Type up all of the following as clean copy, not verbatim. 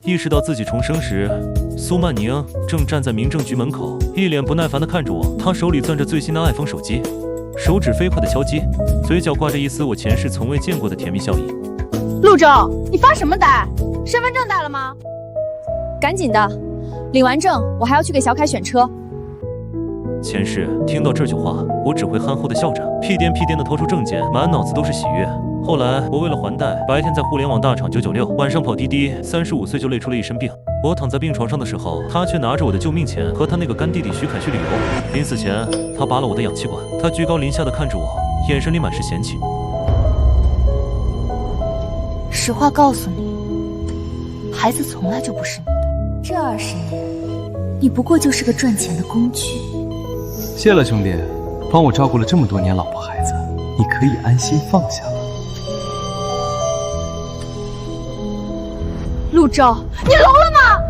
意识到自己重生时，苏曼宁正站在民政局门口，一脸不耐烦地看着我。她手里攥着最新的iPhone手机，手指飞快地敲击，嘴角挂着一丝我前世从未见过的甜蜜笑意。陆总，你发什么呆？身份证带了吗？赶紧的，领完证我还要去给小凯选车。前世听到这句话，我只会憨厚地笑着，屁颠屁颠地掏出证件，满脑子都是喜悦。后来我为了还贷，白天在互联网大厂996，晚上跑滴滴，35岁就累出了一身病。我躺在病床上的时候，他却拿着我的救命钱和他那个干弟弟徐凯去旅游。临死前，他拔了我的氧气管，他居高临下地看着我，眼神里满是嫌弃。实话告诉你，孩子从来就不是你的，这20年，你不过就是个赚钱的工具。谢了，兄弟，帮我照顾了这么多年老婆孩子，你可以安心放下了。陆舟，你聋了吗？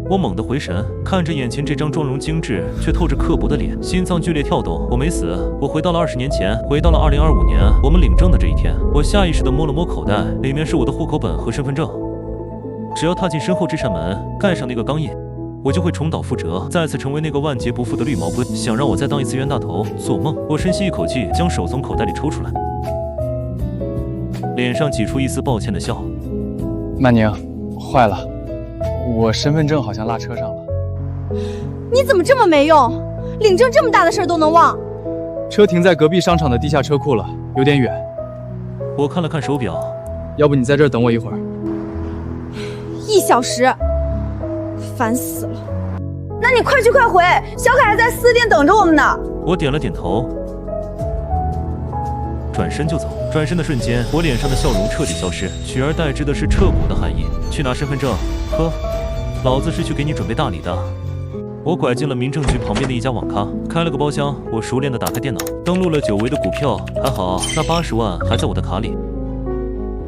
我猛地回神，看着眼前这张妆容精致却透着刻薄的脸，心脏剧烈跳动。我没死，我回到了20年前，回到了2025年，我们领证的这一天。我下意识地摸了摸口袋，里面是我的户口本和身份证。只要踏进身后这扇门，盖上那个钢印，我就会重蹈覆辙，再次成为那个万劫不复的绿毛龟。想让我再当一次冤大头，做梦！我深吸一口气，将手从口袋里抽出来，脸上挤出一丝抱歉的笑。曼宁，坏了，我身份证好像落车上了。你怎么这么没用？领证这么大的事儿都能忘？车停在隔壁商场的地下车库了，有点远。我看了看手表，要不你在这儿等我一会儿？1小时，烦死了！那你快去快回，小凯还在4店等着我们呢。我点了点头，转身就走。转身的瞬间，我脸上的笑容彻底消失，取而代之的是彻骨的寒意。去拿身份证？呵，老子是去给你准备大礼的。我拐进了民政局旁边的一家网咖，开了个包厢。我熟练地打开电脑，登录了久违的股票，还好那80万还在我的卡里，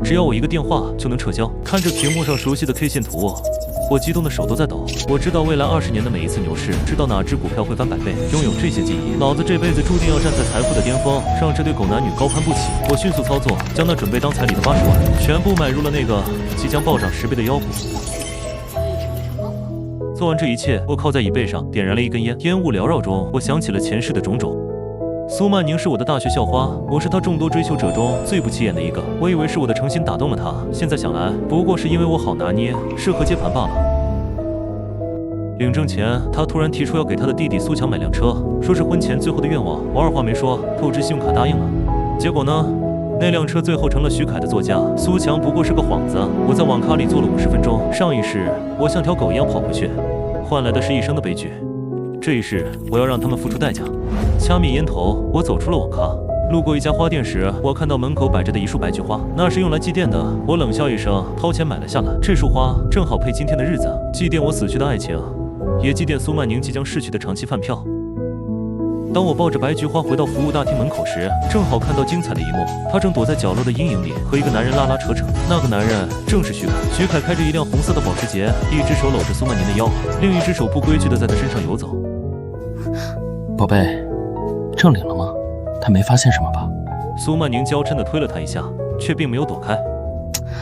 只要我一个电话就能撤销。看着屏幕上熟悉的 K 线图，我激动的手都在抖。我知道未来20年的每一次牛市，知道哪只股票会翻100倍。拥有这些记忆，老子这辈子注定要站在财富的巅峰，让这对狗男女高攀不起。我迅速操作，将那准备当彩礼的80万全部买入了那个即将暴涨10倍的妖股。做完这一切，我靠在椅背上，点燃了一根烟，烟雾缭绕中，我想起了前世的种种。苏曼宁是我的大学校花，我是她众多追求者中最不起眼的一个。我以为是我的诚心打动了她，现在想来，不过是因为我好拿捏，适合接盘罢了。领证前，她突然提出要给她的弟弟苏强买辆车，说是婚前最后的愿望。我二话没说，透支信用卡答应了。结果呢，那辆车最后成了徐凯的座驾，苏强不过是个幌子。我在网咖里坐了50分钟，上一世我像条狗一样跑回去，换来的是一生的悲剧。这一世，我要让他们付出代价。掐灭烟头，我走出了网咖。路过一家花店时，我看到门口摆着的一束白菊花，那是用来祭奠的。我冷笑一声，掏钱买了下来。这束花正好配今天的日子，祭奠我死去的爱情，也祭奠苏曼宁即将逝去的长期饭票。当我抱着白菊花回到服务大厅门口时，正好看到精彩的一幕。他正躲在角落的阴影里，和一个男人拉拉扯扯。那个男人正是徐凯。徐凯开着一辆红色的保时捷，一只手搂着苏曼宁的腰，另一只手不规矩地在她身上游走。宝贝，证领了吗？他没发现什么吧？苏曼宁娇嗔地推了他一下，却并没有躲开。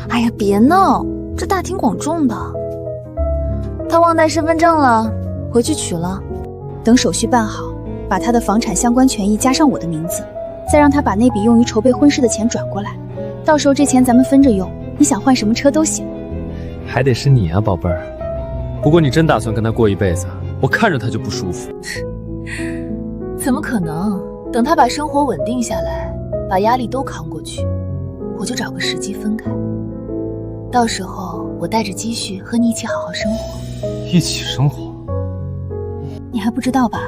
哎呀，别闹，这大庭广众的。他忘带身份证了，回去取了。等手续办好，把他的房产相关权益加上我的名字，再让他把那笔用于筹备婚事的钱转过来。到时候这钱咱们分着用，你想换什么车都行。还得是你啊，宝贝儿。不过你真打算跟他过一辈子？我看着他就不舒服。怎么可能？等他把生活稳定下来，把压力都扛过去，我就找个时机分开。到时候我带着积蓄和你一起好好生活。一起生活？你还不知道吧？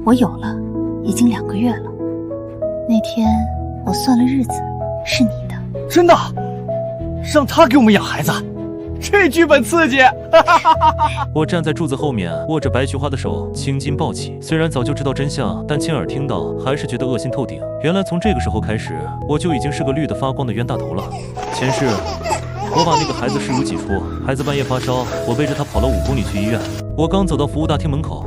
我有了，已经2个月了。那天我算了日子，是你的。真的？让他给我们养孩子？这剧本刺激！我站在柱子后面，握着白菊花的手青筋暴起。虽然早就知道真相，但亲耳听到，还是觉得恶心透顶。原来从这个时候开始，我就已经是个绿得发光的冤大头了。前世，我把那个孩子视如己出。孩子半夜发烧，我背着他跑了5公里去医院。我刚走到服务大厅门口，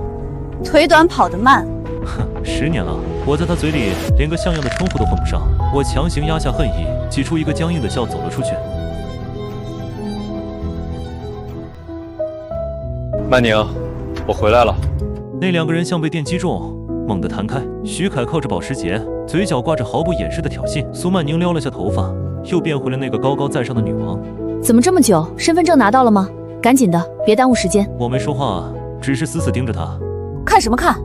腿短跑得慢。哼，10年了，我在他嘴里连个像样的称呼都混不上。我强行压下恨意，挤出一个僵硬的笑走了出去。曼宁，我回来了。那两个人像被电击中，猛地弹开。徐凯靠着保时捷，嘴角挂着毫不掩饰的挑衅。苏曼宁撩了下头发，又变回了那个高高在上的女王。怎么这么久？身份证拿到了吗？赶紧的，别耽误时间。我没说话，只是死死盯着他。看什么看？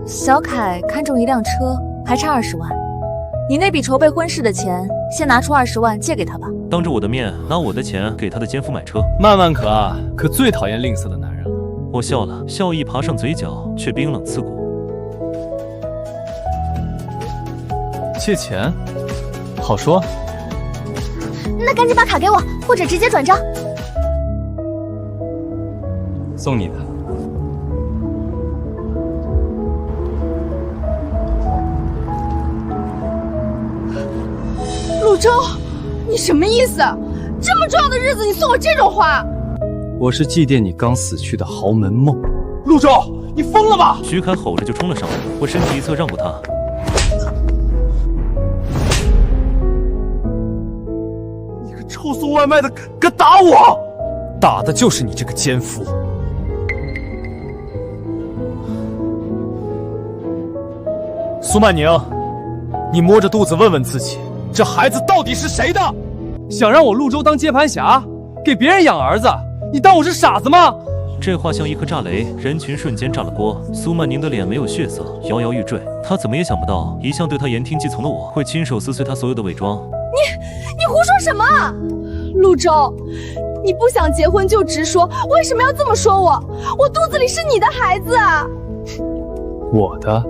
小凯看中一辆车，还差20万。你那笔筹备婚事的钱，先拿出20万借给他吧。当着我的面拿我的钱给他的奸夫买车。曼曼可最讨厌吝啬的男人了。我笑了，笑意爬上嘴角，却冰冷刺骨。借钱？好说。那赶紧把卡给我，或者直接转账。送你的。陆舟，你什么意思？这么重要的日子，你送我这种花？我是祭奠你刚死去的豪门梦。陆舟，你疯了吧？徐凯吼着就冲了上来，我身体一侧让过他。你个臭送外卖的，敢打我！打的就是你这个奸夫。苏曼宁，你摸着肚子问问自己，这孩子到底是谁的？想让我陆舟当接盘侠，给别人养儿子？你当我是傻子吗？这话像一颗炸雷，人群瞬间炸了锅。苏曼宁的脸没有血色，摇摇欲坠。她怎么也想不到，一向对她言听计从的我，会亲手撕碎她所有的伪装。你胡说什么？陆舟，你不想结婚就直说，为什么要这么说我？我肚子里是你的孩子啊！我的？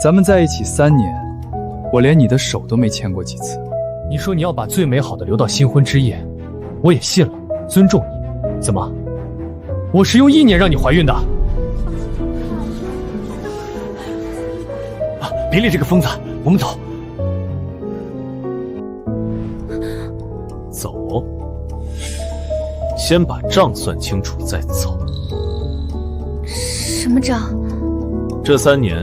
咱们在一起3年，我连你的手都没牵过几次。你说你要把最美好的留到新婚之夜，我也信了，尊重你。怎么？我是用1年让你怀孕的？别理这个疯子，我们走。走，先把账算清楚再走。什么账？这3年，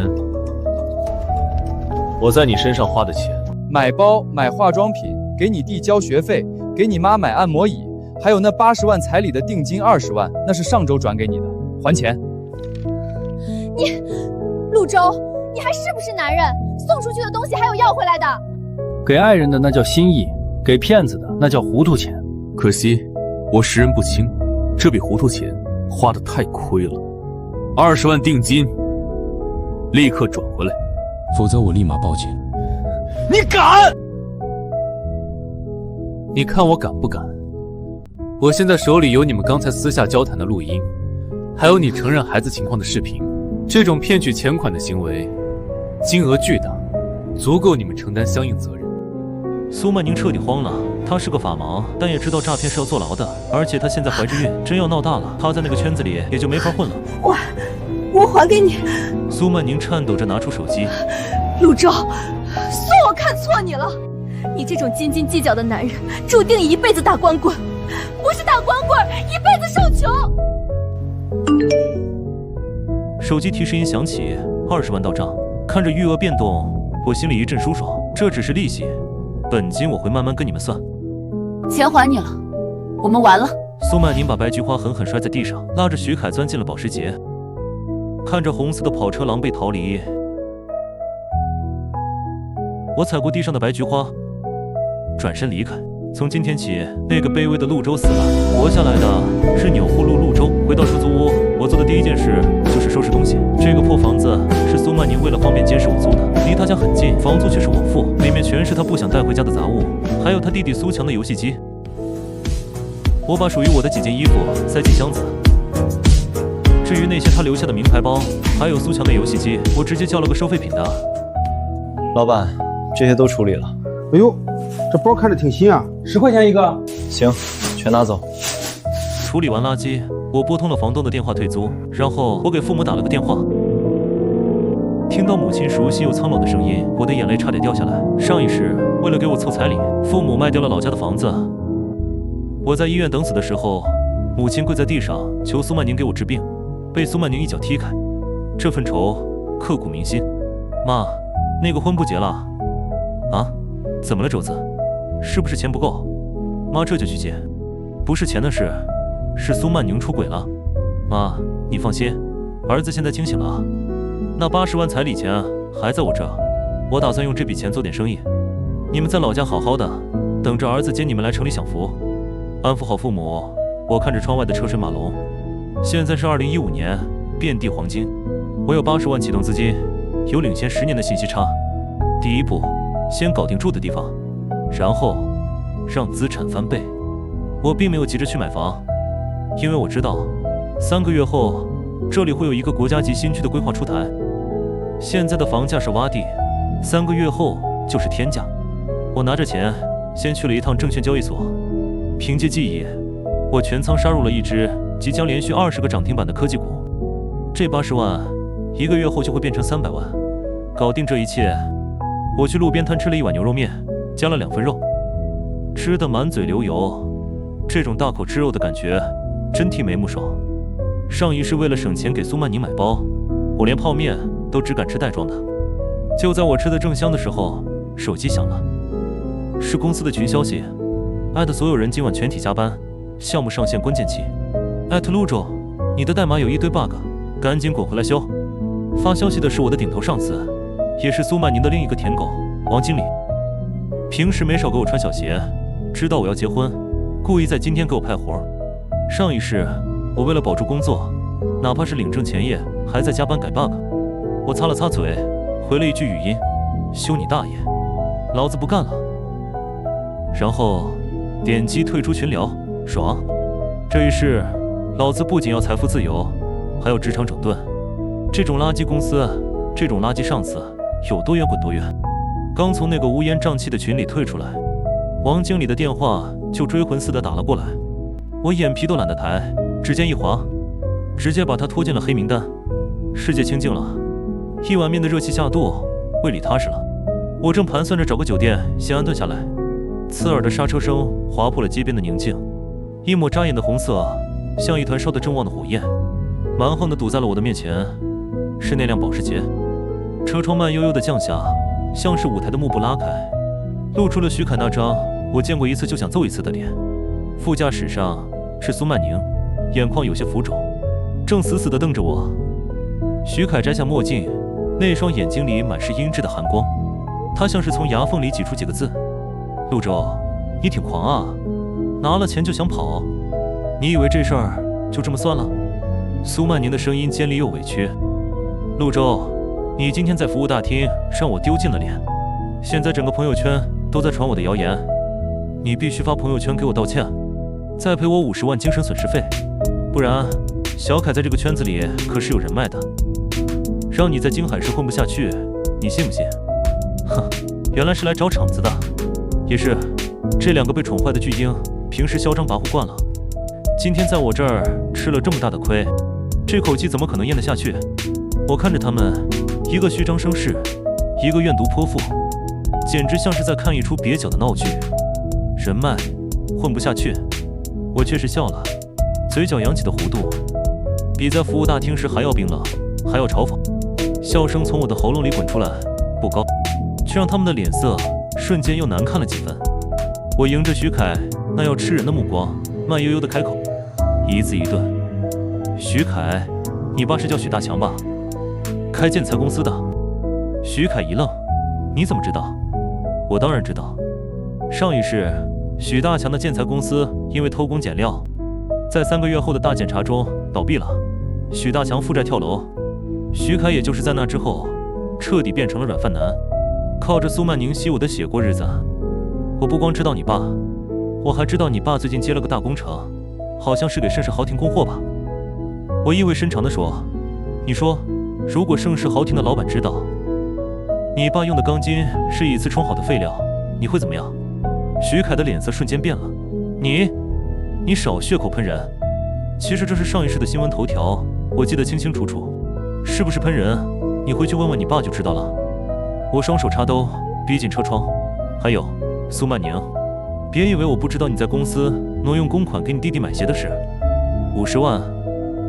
我在你身上花的钱，买包、买化妆品，给你弟交学费，给你妈买按摩椅，还有那80万彩礼的定金20万，那是上周转给你的，还钱。陆舟，你还是不是男人？送出去的东西还有要回来的。给爱人的那叫心意，给骗子的那叫糊涂钱。可惜我识人不清，这笔糊涂钱花得太亏了。20万定金，立刻转回来，否则我立马报警。你敢？你看我敢不敢？我现在手里有你们刚才私下交谈的录音，还有你承认孩子情况的视频。这种骗取钱款的行为，金额巨大，足够你们承担相应责任。苏曼宁彻底慌了，她是个法盲，但也知道诈骗是要坐牢的，而且她现在怀着孕，真要闹大了，她在那个圈子里也就没法混了。我还给你。苏曼宁颤抖着拿出手机。陆舟，算我看错你了。你这种斤斤计较的男人，注定一辈子打光棍，不是打光棍，一辈子受穷。手机提示音响起，20万到账。看着余额变动，我心里一阵舒爽。这只是利息，本金我会慢慢跟你们算。钱还你了，我们完了。苏曼宁把白菊花狠狠摔在地上，拉着徐凯钻进了保时捷。看着红色的跑车狼狈逃离，我踩过地上的白菊花，转身离开。从今天起，那个卑微的陆舟死了，活下来的是钮祜禄陆舟。回到出租屋，我做的第一件事就是收拾东西。这个破房子是苏曼宁为了方便监视我租的，离他家很近，房租却是我付，里面全是他不想带回家的杂物，还有他弟弟苏强的游戏机。我把属于我的几件衣服塞进箱子，至于那些他留下的名牌包，还有苏强的游戏机，我直接叫了个收废品的。老板，这些都处理了。哎呦，这包看着挺新啊，10块钱一个。行，全拿走。处理完垃圾，我拨通了房东的电话退租，然后我给父母打了个电话。听到母亲熟悉又苍老的声音，我的眼泪差点掉下来。上一世，为了给我凑彩礼，父母卖掉了老家的房子。我在医院等死的时候，母亲跪在地上求苏曼宁给我治病，被苏曼宁一脚踢开。这份仇刻骨铭心。妈，那个婚不结了？啊？怎么了，周子？是不是钱不够？妈这就去结。不是钱的事，是苏曼宁出轨了。妈，你放心，儿子现在清醒了。那80万彩礼钱还在我这，我打算用这笔钱做点生意。你们在老家好好的，等着儿子接你们来城里享福，安抚好父母。我看着窗外的车水马龙，现在是2015年，遍地黄金。我有80万启动资金，有领先10年的信息差。第一步，先搞定住的地方，然后让资产翻倍。我并没有急着去买房，因为我知道3个月后这里会有一个国家级新区的规划出台。现在的房价是洼地，3个月后就是天价。我拿着钱先去了一趟证券交易所，凭借记忆，我全仓杀入了一只即将连续20个涨停板的科技股。这80万1个月后就会变成300万。搞定这一切，我去路边摊吃了一碗牛肉面，加了2份肉，吃得满嘴流油。这种大口吃肉的感觉真替眉目爽。上一世为了省钱给苏曼宁买包，我连泡面都只敢吃袋装的。就在我吃得正香的时候，手机响了，是公司的群消息，艾特所有人今晚全体加班，项目上线关键期，艾特陆总，你的代码有一堆 bug， 赶紧滚回来修。发消息的是我的顶头上司，也是苏曼宁的另一个舔狗王经理。平时没少给我穿小鞋，知道我要结婚，故意在今天给我派活。上一世我为了保住工作，哪怕是领证前夜还在加班改 bug。我擦了擦嘴，回了一句语音：修你大爷，老子不干了。然后点击退出群聊，爽。这一世老子不仅要财富自由，还要职场整顿。这种垃圾公司，这种垃圾上司，有多远滚多远。刚从那个乌烟瘴气的群里退出来，王经理的电话就追魂似的打了过来。我眼皮都懒得抬，指尖一滑，直接把他拖进了黑名单。世界清静了，一碗面的热气下肚，胃里踏实了。我正盘算着找个酒店先安顿下来，刺耳的刹车声划破了街边的宁静，一抹扎眼的红色像一团烧得正旺的火焰，蛮横地堵在了我的面前。是那辆保时捷，车窗慢悠悠地降下，像是舞台的幕布拉开，露出了徐凯那张我见过一次就想揍一次的脸。副驾驶上是苏曼宁，眼眶有些浮肿，正死死地瞪着我。徐凯摘下墨镜，那双眼睛里满是阴鸷的寒光，他像是从牙缝里挤出几个字：陆周，你挺狂啊，拿了钱就想跑，你以为这事儿就这么算了？苏曼宁的声音尖利又委屈。陆周，你今天在服务大厅让我丢尽了脸，现在整个朋友圈都在传我的谣言，你必须发朋友圈给我道歉，再赔我50万精神损失费，不然小凯在这个圈子里可是有人脉的，让你在京海市混不下去，你信不信？哼，原来是来找场子的。也是，这2个被宠坏的巨婴平时嚣张跋扈惯了，今天在我这儿吃了这么大的亏，这口气怎么可能咽得下去？我看着他们，一个虚张声势，一个愿赌泼妇，简直像是在看一出蹩脚的闹剧。人脉混不下去，我却是笑了，嘴角扬起的弧度比在服务大厅时还要冰冷，还要嘲讽。笑声从我的喉咙里滚出来，不高，却让他们的脸色瞬间又难看了几分。我迎着徐凯那要吃人的目光，慢悠悠地开口，一字一顿：徐凯，你爸是叫许大强吧？开建材公司的。徐凯一愣：你怎么知道？我当然知道，上一世许大强的建材公司因为偷工减料，在3个月后的大检查中倒闭了，许大强负债跳楼，徐凯也就是在那之后彻底变成了软饭男，靠着苏曼宁吸我的血过日子。我不光知道你爸，我还知道你爸最近接了个大工程，好像是给盛世豪庭供货吧。我意味深长地说：你说如果盛世豪庭的老板知道你爸用的钢筋是一次冲好的废料，你会怎么样？徐凯的脸色瞬间变了。你少血口喷人！其实这是上一世的新闻头条，我记得清清楚楚。是不是喷人？你回去问问你爸就知道了。我双手插兜，逼近车窗。还有，苏曼宁，别以为我不知道你在公司挪用公款给你弟弟买鞋的事。50万，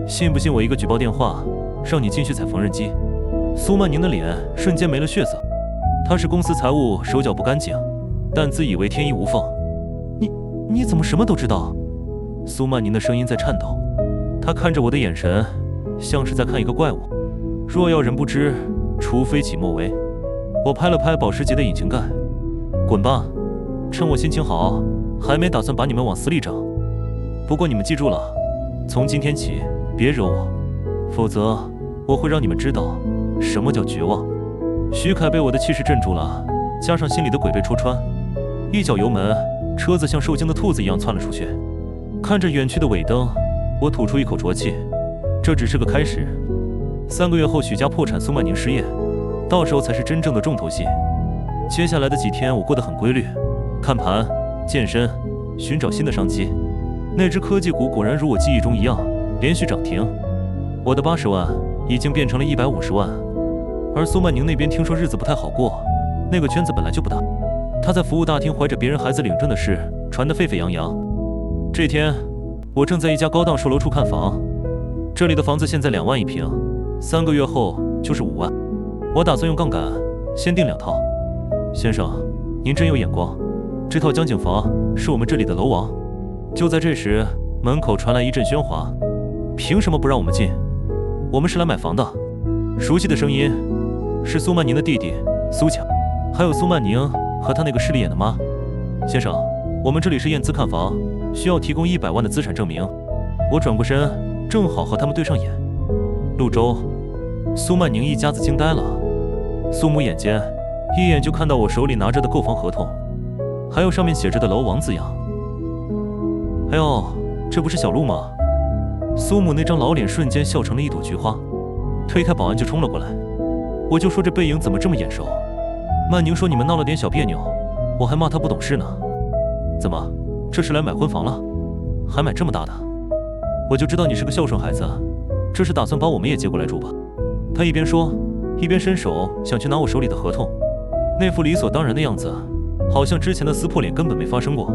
信不信我一个举报电话，让你进去踩缝纫机？苏曼宁的脸瞬间没了血色。他是公司财务手脚不干净，但自以为天衣无缝。你怎么什么都知道？苏曼宁的声音在颤抖，她看着我的眼神像是在看一个怪物。若要人不知，除非己莫为。我拍了拍保时捷的引擎盖，滚吧，趁我心情好，还没打算把你们往死里整。不过你们记住了，从今天起别惹我，否则我会让你们知道什么叫绝望。徐凯被我的气势镇住了，加上心里的鬼被戳穿，一脚油门，车子像受惊的兔子一样窜了出去。看着远去的尾灯，我吐出一口浊气，这只是个开始。3个月后许家破产，苏曼宁失业，到时候才是真正的重头戏。接下来的几天我过得很规律，看盘、健身，寻找新的商机。那只科技股果然如我记忆中一样，连续涨停。我的80万已经变成了150万。而苏曼宁那边听说日子不太好过，那个圈子本来就不大，她在服务大厅怀着别人孩子领证的事传得沸沸扬扬。这天，我正在一家高档售楼处看房，这里的房子现在2万1平，3个月后就是5万。我打算用杠杆先订2套。先生，您真有眼光，这套江景房是我们这里的楼王。就在这时，门口传来一阵喧哗。凭什么不让我们进？我们是来买房的。熟悉的声音，是苏曼宁的弟弟苏强，还有苏曼宁和他那个势利眼的妈。先生，我们这里是验资看房，需要提供100万的资产证明。我转过身，正好和他们对上眼。陆周，苏曼宁一家子惊呆了。苏母眼尖，一眼就看到我手里拿着的购房合同，还有上面写着的楼王字样。哎呦，这不是小陆吗？苏母那张老脸瞬间笑成了一朵菊花，推开保安就冲了过来。我就说这背影怎么这么眼熟？曼宁说你们闹了点小别扭，我还骂他不懂事呢。怎么，这是来买婚房了？还买这么大的？我就知道你是个孝顺孩子，这是打算把我们也接过来住吧？他一边说，一边伸手想去拿我手里的合同，那副理所当然的样子，好像之前的撕破脸根本没发生过。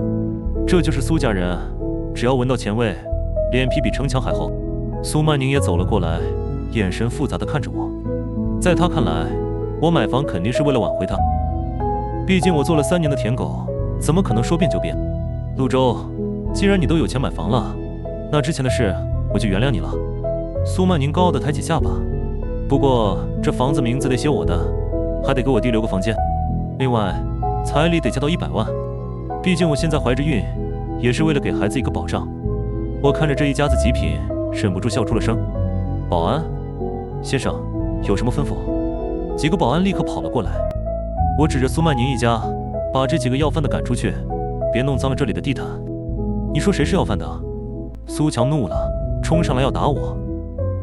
这就是苏家人，只要闻到钱味，脸皮比城墙还厚。苏曼宁也走了过来，眼神复杂地看着我。在他看来，我买房肯定是为了挽回他，毕竟我做了3年的舔狗，怎么可能说变就变？陆周，既然你都有钱买房了，那之前的事我就原谅你了。苏曼宁高傲地抬起下巴。不过这房子名字得写我的，还得给我弟留个房间，另外彩礼得加到100万，毕竟我现在怀着孕，也是为了给孩子一个保障。我看着这一家子极品，忍不住笑出了声。保安先生，有什么吩咐？几个保安立刻跑了过来。我指着苏曼宁一家，把这几个要饭的赶出去，别弄脏了这里的地毯。你说谁是要饭的？苏强怒了，冲上来要打我。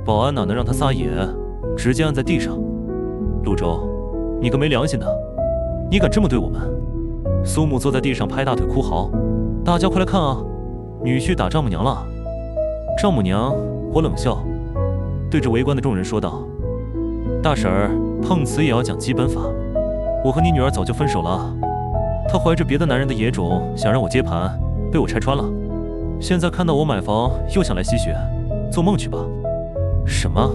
保安哪能让他撒野，直接按在地上。陆周，你个没良心的，你敢这么对我们？苏母坐在地上拍大腿哭嚎，大家快来看啊，女婿打丈母娘了。丈母娘，我冷笑，对着围观的众人说道：大婶儿，碰瓷也要讲基本法。我和你女儿早就分手了，她怀着别的男人的野种，想让我接盘，被我拆穿了。现在看到我买房，又想来吸血，做梦去吧。什么？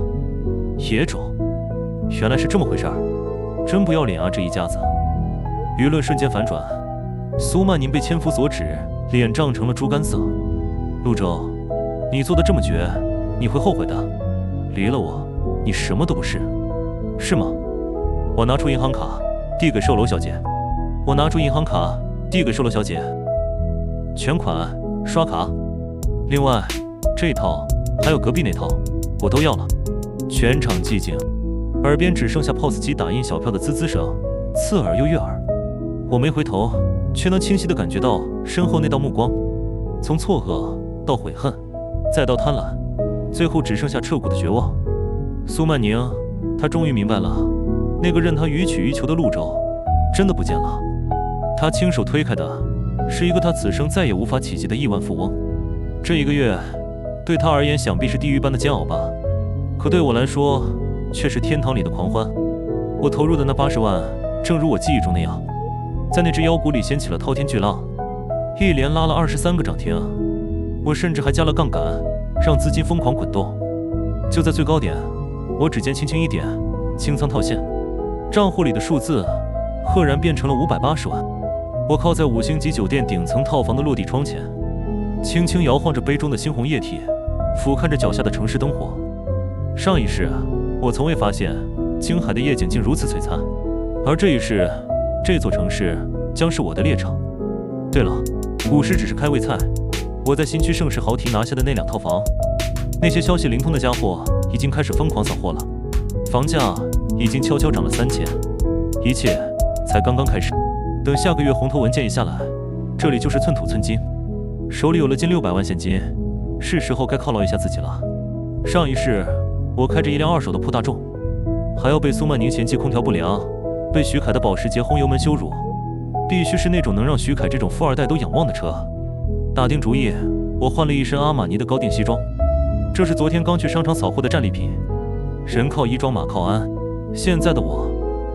野种？原来是这么回事儿，真不要脸啊这一家子。舆论瞬间反转，苏曼宁被千夫所指，脸涨成了猪肝色。陆周，你做的这么绝，你会后悔的。离了我，你什么都不是，是吗？我拿出银行卡，递给售楼小姐。全款刷卡。另外，这套还有隔壁那套，我都要了。全场寂静，耳边只剩下 POS 机打印小票的滋滋声，刺耳又悦耳。我没回头，却能清晰地感觉到身后那道目光，从错愕到悔恨，再到贪婪，最后只剩下彻骨的绝望。苏曼宁，她终于明白了，那个任她予取予求的陆周，真的不见了。她亲手推开的，是一个她此生再也无法企及的亿万富翁。这1个月，对她而言想必是地狱般的煎熬吧，可对我来说，却是天堂里的狂欢。我投入的那80万，正如我记忆中那样，在那只妖股里掀起了滔天巨浪，一连拉了23个涨停。我甚至还加了杠杆，让资金疯狂滚动。就在最高点，我指尖轻轻一点，清仓套现，账户里的数字赫然变成了580万。我靠在5星级酒店顶层套房的落地窗前，轻轻摇晃着杯中的猩红液体，俯瞰着脚下的城市灯火。上一世，我从未发现京海的夜景竟如此璀璨，而这一世，这座城市将是我的猎场。对了，古时只是开胃菜。我在新区盛世豪庭拿下的那2套房，那些消息灵通的家伙已经开始疯狂扫货了，房价已经悄悄涨了3000，一切才刚刚开始。等下个月红头文件一下来，这里就是寸土寸金，手里有了近600万现金，是时候该犒劳一下自己了。上一世，我开着一辆2手的破大众，还要被苏曼宁嫌弃空调不良，被徐凯的保时捷轰油门羞辱，必须是那种能让徐凯这种富二代都仰望的车。打定主意，我换了一身阿玛尼的高定西装，这是昨天刚去商场扫货的战利品。人靠衣装，马靠鞍，现在的我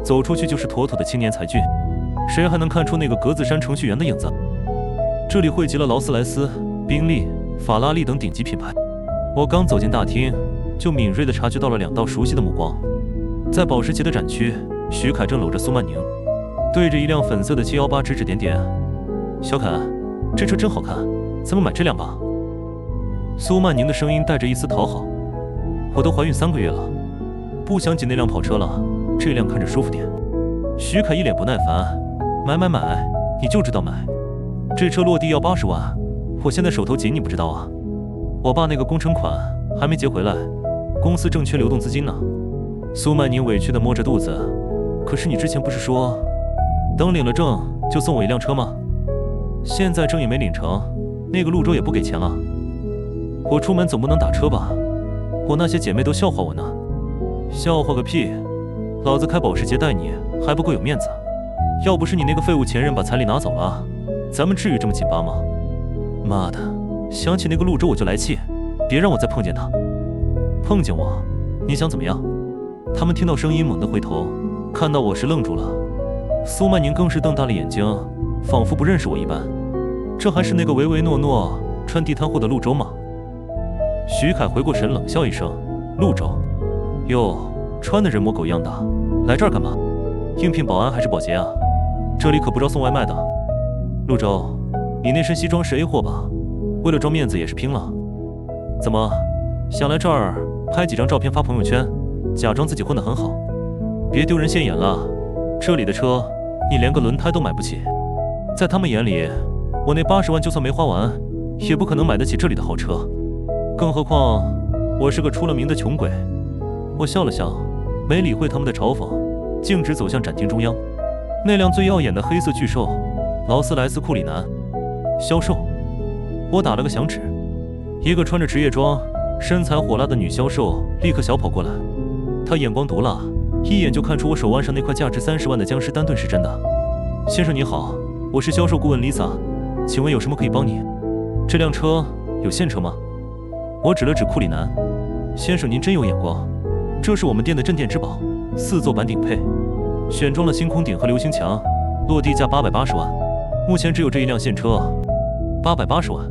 走出去就是妥妥的青年才俊，谁还能看出那个格子衫程序员的影子？这里汇集了劳斯莱斯、宾利、法拉利等顶级品牌。我刚走进大厅，就敏锐地察觉到了2道熟悉的目光。在保时捷的展区，徐凯正搂着苏曼宁，对着一辆粉色的718指指点点。小凯，这车真好看，咱们买这辆吧。苏曼宁的声音带着一丝讨好。我都怀孕3个月了，不想挤那辆跑车了，这辆看着舒服点。徐凯一脸不耐烦，买，你就知道买。这车落地要80万，我现在手头紧，你不知道啊？我爸那个工程款还没结回来，公司正缺流动资金呢。苏曼宁委屈地摸着肚子，可是你之前不是说，等领了证就送我一辆车吗？现在证也没领成，那个陆州也不给钱了。我出门总不能打车吧？我那些姐妹都笑话我呢。笑话个屁！老子开保时捷带你还不够有面子？要不是你那个废物前任把彩礼拿走了，咱们至于这么紧巴吗？妈的，想起那个陆州我就来气，别让我再碰见他。碰见我，你想怎么样？他们听到声音猛地回头，看到我时愣住了。苏曼宁更是瞪大了眼睛，仿佛不认识我一般。这还是那个唯唯诺诺穿地摊货的陆州吗？徐凯回过神，冷笑一声：“陆州，哟，穿得人模狗样的，来这儿干嘛？应聘保安还是保洁啊？这里可不招送外卖的。陆州，你那身西装是 A 货吧？为了装面子也是拼了。怎么，想来这儿拍几张照片发朋友圈，假装自己混得很好？别丢人现眼了，这里的车你连个轮胎都买不起。在他们眼里，我那80万就算没花完，也不可能买得起这里的豪车。更何况我是个出了名的穷鬼。”我笑了笑，没理会他们的嘲讽，径直走向展厅中央。那辆最耀眼的黑色巨兽劳斯莱斯库里南销售。我打了个响指，一个穿着职业装、身材火辣的女销售立刻小跑过来。她眼光毒辣，一眼就看出我手腕上那块价值30万的江诗丹顿是真的。先生你好，我是销售顾问 Lisa， 请问有什么可以帮你？这辆车有现车吗？我指了指库里南。先生您真有眼光，这是我们店的镇店之宝，4座版顶配，选装了星空顶和流星墙，落地价880万，目前只有这一辆现车。880万。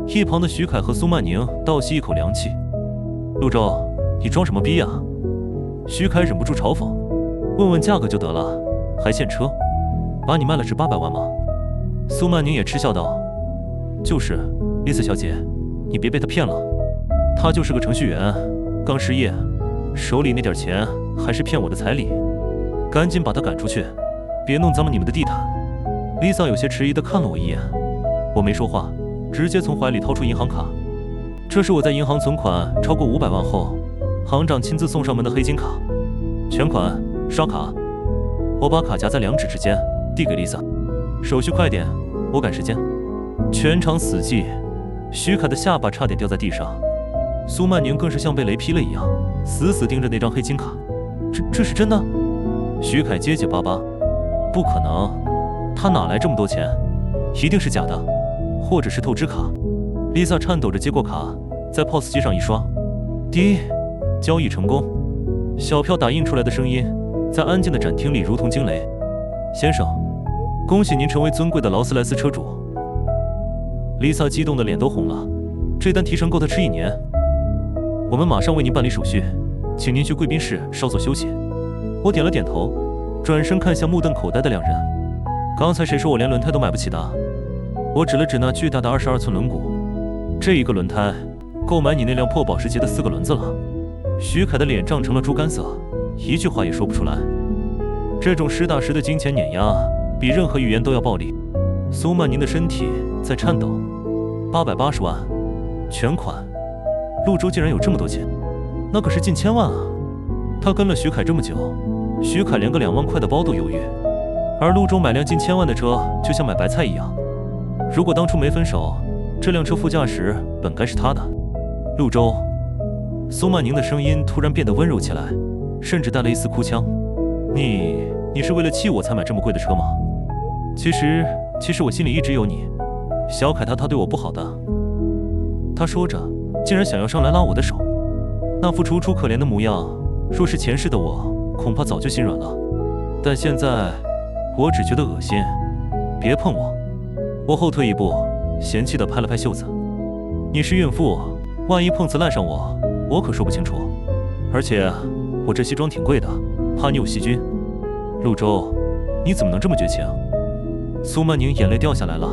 一旁的徐凯和苏曼宁倒吸一口凉气。陆州，你装什么逼啊？徐凯忍不住嘲讽，问问价格就得了，还现车？把你卖了值800万吗？苏曼宁也嗤笑道，就是丽丝小姐，你别被他骗了，他就是个程序员，刚失业，手里那点钱还是骗我的彩礼，赶紧把他赶出去，别弄脏了你们的地毯。Lisa 有些迟疑地看了我一眼，我没说话，直接从怀里掏出银行卡。这是我在银行存款超过500万后，行长亲自送上门的黑金卡，全款刷卡。我把卡夹在2指之间，递给 Lisa， 手续快点，我赶时间。全场死寂，徐凯的下巴差点掉在地上，苏曼宁更是像被雷劈了一样，死死盯着那张黑金卡。这是真的？徐凯结结巴巴，不可能，他哪来这么多钱？一定是假的，或者是透支卡。Lisa 颤抖着接过卡，在 POS 机上一刷，滴，交易成功。小票打印出来的声音在安静的展厅里如同惊雷。先生，恭喜您成为尊贵的劳斯莱斯车主。Lisa 激动的脸都红了，这单提成够他吃1年。我们马上为您办理手续，请您去贵宾室稍作休息。我点了点头，转身看向目瞪口呆的2人。刚才谁说我连轮胎都买不起的？我指了指那巨大的22寸轮毂。这一个轮胎够买你那辆破保时捷的4个轮子了。徐凯的脸涨成了猪肝色，一句话也说不出来。这种实打实的金钱碾压，比任何语言都要暴力。苏曼宁的身体在颤抖。880万，全款。陆舟竟然有这么多钱，那可是近千万啊！他跟了徐凯这么久，徐凯连个2万块的包都犹豫，而陆舟买辆近千万的车，就像买白菜一样。如果当初没分手，这辆车副驾驶本该是他的。陆舟，苏曼宁的声音突然变得温柔起来，甚至带了一丝哭腔。你是为了气我才买这么贵的车吗？其实我心里一直有你。小凯他对我不好的。他说着，竟然想要上来拉我的手，那副楚楚可怜的模样，若是前世的我，恐怕早就心软了。但现在，我只觉得恶心。别碰我！我后退一步，嫌弃地拍了拍袖子。你是孕妇，万一碰瓷赖上我可说不清楚。而且我这西装挺贵的，怕你有细菌。陆舟，你怎么能这么绝情？苏曼宁眼泪掉下来了。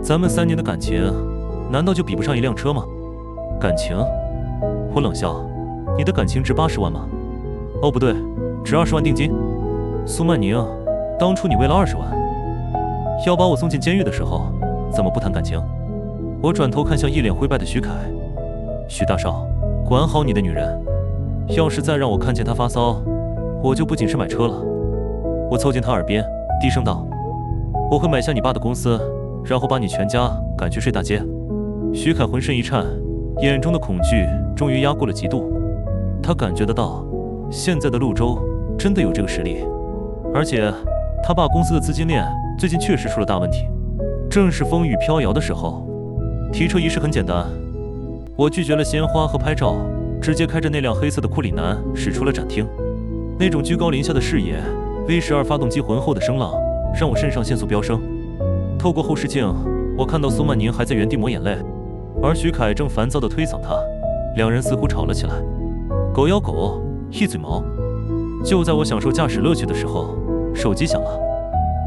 咱们3年的感情，难道就比不上一辆车吗？感情？我冷笑。你的感情值80万吗？哦，不对，值20万定金。苏曼宁，当初你为了20万，要把我送进监狱的时候，怎么不谈感情？我转头看向一脸灰败的徐凯。徐大少，管好你的女人，要是再让我看见她发骚，我就不仅是买车了。我凑近他耳边，低声道：我会买下你爸的公司，然后把你全家赶去睡大街。徐凯浑身一颤，眼中的恐惧终于压过了嫉妒。他感觉得到，现在的陆舟真的有这个实力，而且他爸公司的资金链最近确实出了大问题，正是风雨飘摇的时候。提车仪式很简单，我拒绝了鲜花和拍照，直接开着那辆黑色的库里南驶出了展厅。那种居高临下的视野，V12发动机浑厚的声浪让我肾上腺素飙升。透过后视镜，我看到苏曼宁还在原地抹眼泪，而徐凯正烦躁地推搡她，两人似乎吵了起来。狗咬狗，一嘴毛。就在我享受驾驶乐趣的时候，手机响了，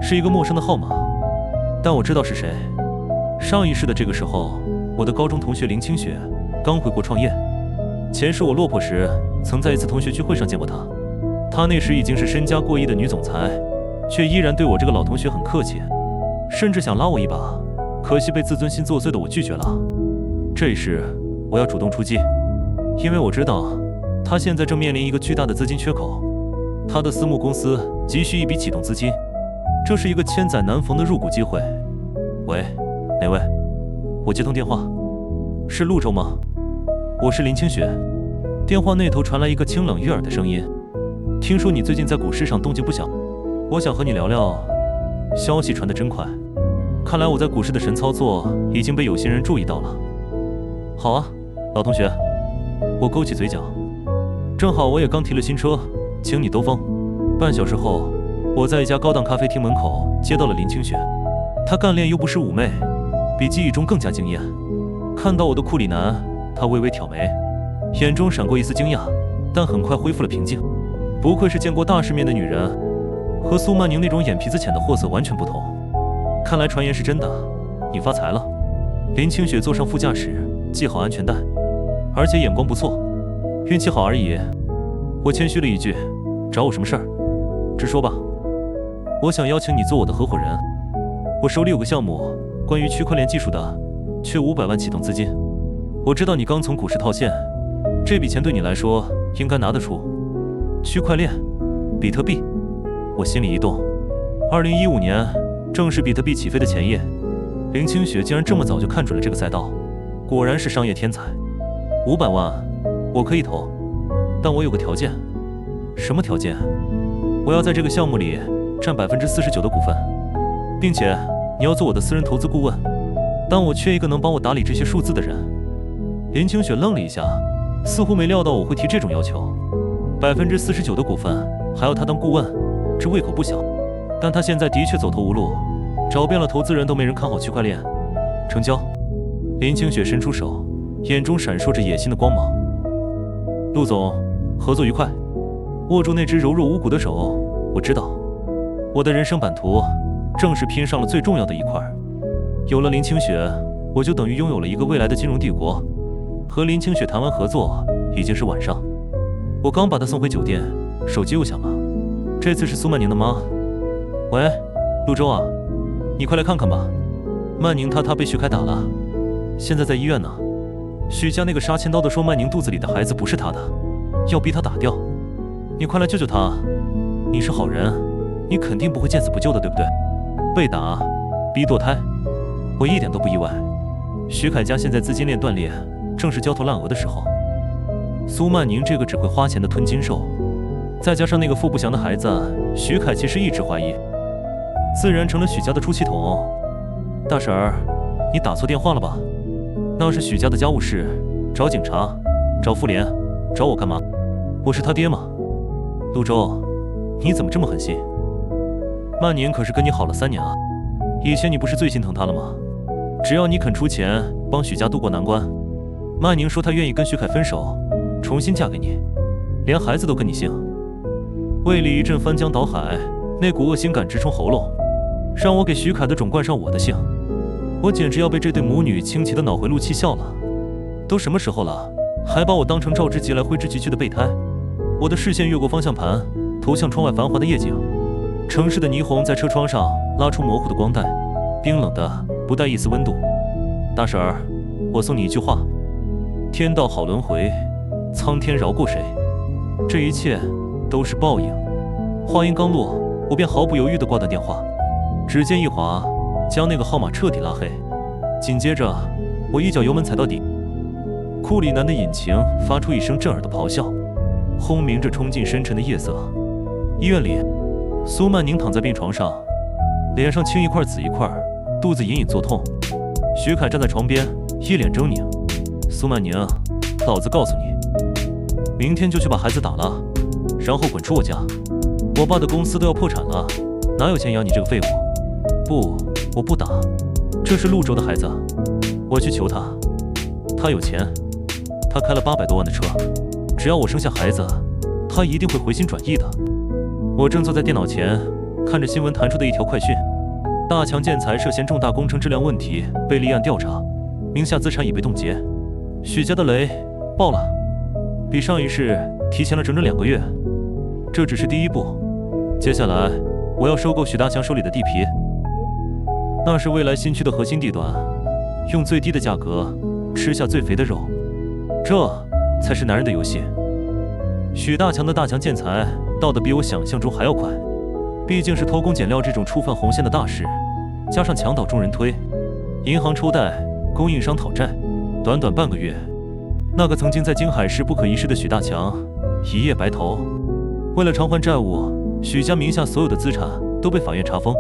是一个陌生的号码，但我知道是谁。上一世的这个时候，我的高中同学林清雪刚回国创业。前世我落魄时，曾在一次同学聚会上见过她。她那时已经是身家过亿的女总裁，却依然对我这个老同学很客气，甚至想拉我一把，可惜被自尊心作祟的我拒绝了。这一世我要主动出击，因为我知道她现在正面临一个巨大的资金缺口，她的私募公司急需一笔启动资金，这是一个千载难逢的入股机会。喂，哪位？我接通电话，是陆舟吗？我是林清雪。电话那头传来一个清冷悦耳的声音。听说你最近在股市上动静不小，我想和你聊聊。消息传得真快，看来我在股市的神操作已经被有心人注意到了。好啊，老同学。我勾起嘴角，正好我也刚提了新车，请你兜风。半小时后，我在一家高档咖啡厅门口接到了林清雪。她干练又不失妩媚，比记忆中更加惊艳。看到我的库里南，她微微挑眉，眼中闪过一丝惊讶，但很快恢复了平静。不愧是见过大世面的女人，和苏曼宁那种眼皮子浅的货色完全不同。看来传言是真的，你发财了。林清雪坐上副驾驶，系好安全带，而且眼光不错，运气好而已。我谦虚了一句，找我什么事儿？直说吧。我想邀请你做我的合伙人。我手里有个项目，关于区块链技术的，缺500万启动资金。我知道你刚从股市套现，这笔钱对你来说应该拿得出。区块链，比特币，我心里一动。2015年正是比特币起飞的前夜，林清雪竟然这么早就看准了这个赛道，果然是商业天才。500万，我可以投，但我有个条件。什么条件？我要在这个项目里占49%的股份，并且你要做我的私人投资顾问。但我缺一个能帮我打理这些数字的人。林清雪愣了一下，似乎没料到我会提这种要求。49%的股份还要他当顾问，这胃口不小。但他现在的确走投无路，找遍了投资人都没人看好区块链。成交。林清雪伸出手，眼中闪烁着野心的光芒。陆总，合作愉快。握住那只柔弱无骨的手，我知道，我的人生版图正是拼上了最重要的一块。有了林清雪，我就等于拥有了一个未来的金融帝国。和林清雪谈完合作，已经是晚上。我刚把她送回酒店，手机又响了。这次是苏曼宁的妈。喂，陆舟啊，你快来看看吧，曼宁她被徐凯打了，现在在医院呢。许家那个杀千刀的说曼宁肚子里的孩子不是他的，要逼他打掉。你快来救救他！你是好人，你肯定不会见死不救的，对不对？被打，逼堕胎，我一点都不意外。徐凯家现在资金链断裂，正是焦头烂额的时候。苏曼宁这个只会花钱的吞金兽，再加上那个傅不祥的孩子，徐凯其实一直怀疑，自然成了许家的出气筒。大婶儿，你打错电话了吧？那是许家的家务事，找警察，找妇联，找我干嘛？我是他爹吗？陆舟，你怎么这么狠心？曼宁可是跟你好了3年啊，以前你不是最心疼他了吗？只要你肯出钱帮许家渡过难关，曼宁说她愿意跟徐凯分手，重新嫁给你，连孩子都跟你姓。胃里一阵翻江倒海，那股恶心感直冲喉咙，让我给徐凯的种冠上我的姓。我简直要被这对母女清奇的脑回路气笑了。都什么时候了，还把我当成赵之吉来挥之即去的备胎？我的视线越过方向盘，投向窗外繁华的夜景。城市的霓虹在车窗上拉出模糊的光带，冰冷的不带一丝温度。大婶儿，我送你一句话：天道好轮回，苍天饶过谁？这一切都是报应。话音刚落，我便毫不犹豫地挂断电话，指尖一滑，将那个号码彻底拉黑。紧接着，我一脚油门踩到底，库里南的引擎发出一声震耳的咆哮，轰鸣着冲进深沉的夜色。医院里，苏曼宁躺在病床上，脸上青一块紫一块，肚子隐隐作痛。徐凯站在床边，一脸狰狞。苏曼宁，老子告诉你，明天就去把孩子打了，然后滚出我家。我爸的公司都要破产了，哪有钱养你这个废物？不，我不打，这是陆舟的孩子，我去求他，他有钱，他开了800多万的车，只要我生下孩子，他一定会回心转意的。我正坐在电脑前，看着新闻弹出的一条快讯：大强建材涉嫌重大工程质量问题被立案调查，名下资产已被冻结。许家的雷爆了，比上一世提前了整整2个月。这只是第一步，接下来我要收购许大强手里的地皮，那是未来新区的核心地段，用最低的价格吃下最肥的肉，这才是男人的游戏。许大强的大强建材到得比我想象中还要快，毕竟是偷工减料这种触犯红线的大事，加上墙倒众人推，银行抽贷，供应商讨债，短短半个月，那个曾经在京海市不可一世的许大强一夜白头。为了偿还债务，许家名下所有的资产都被法院查封，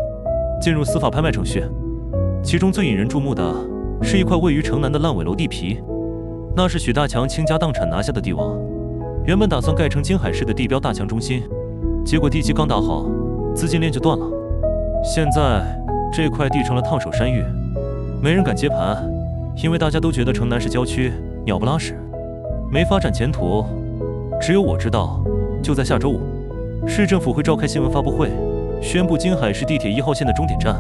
进入司法拍卖程序。其中最引人注目的是一块位于城南的烂尾楼地皮，那是许大强倾家荡产拿下的地王，原本打算盖成京海市的地标大强中心，结果地基刚打好，资金链就断了。现在这块地成了烫手山芋，没人敢接盘，因为大家都觉得城南是郊区，鸟不拉屎，没发展前途。只有我知道，就在下周5，市政府会召开新闻发布会，宣布京海市地铁1号线的终点站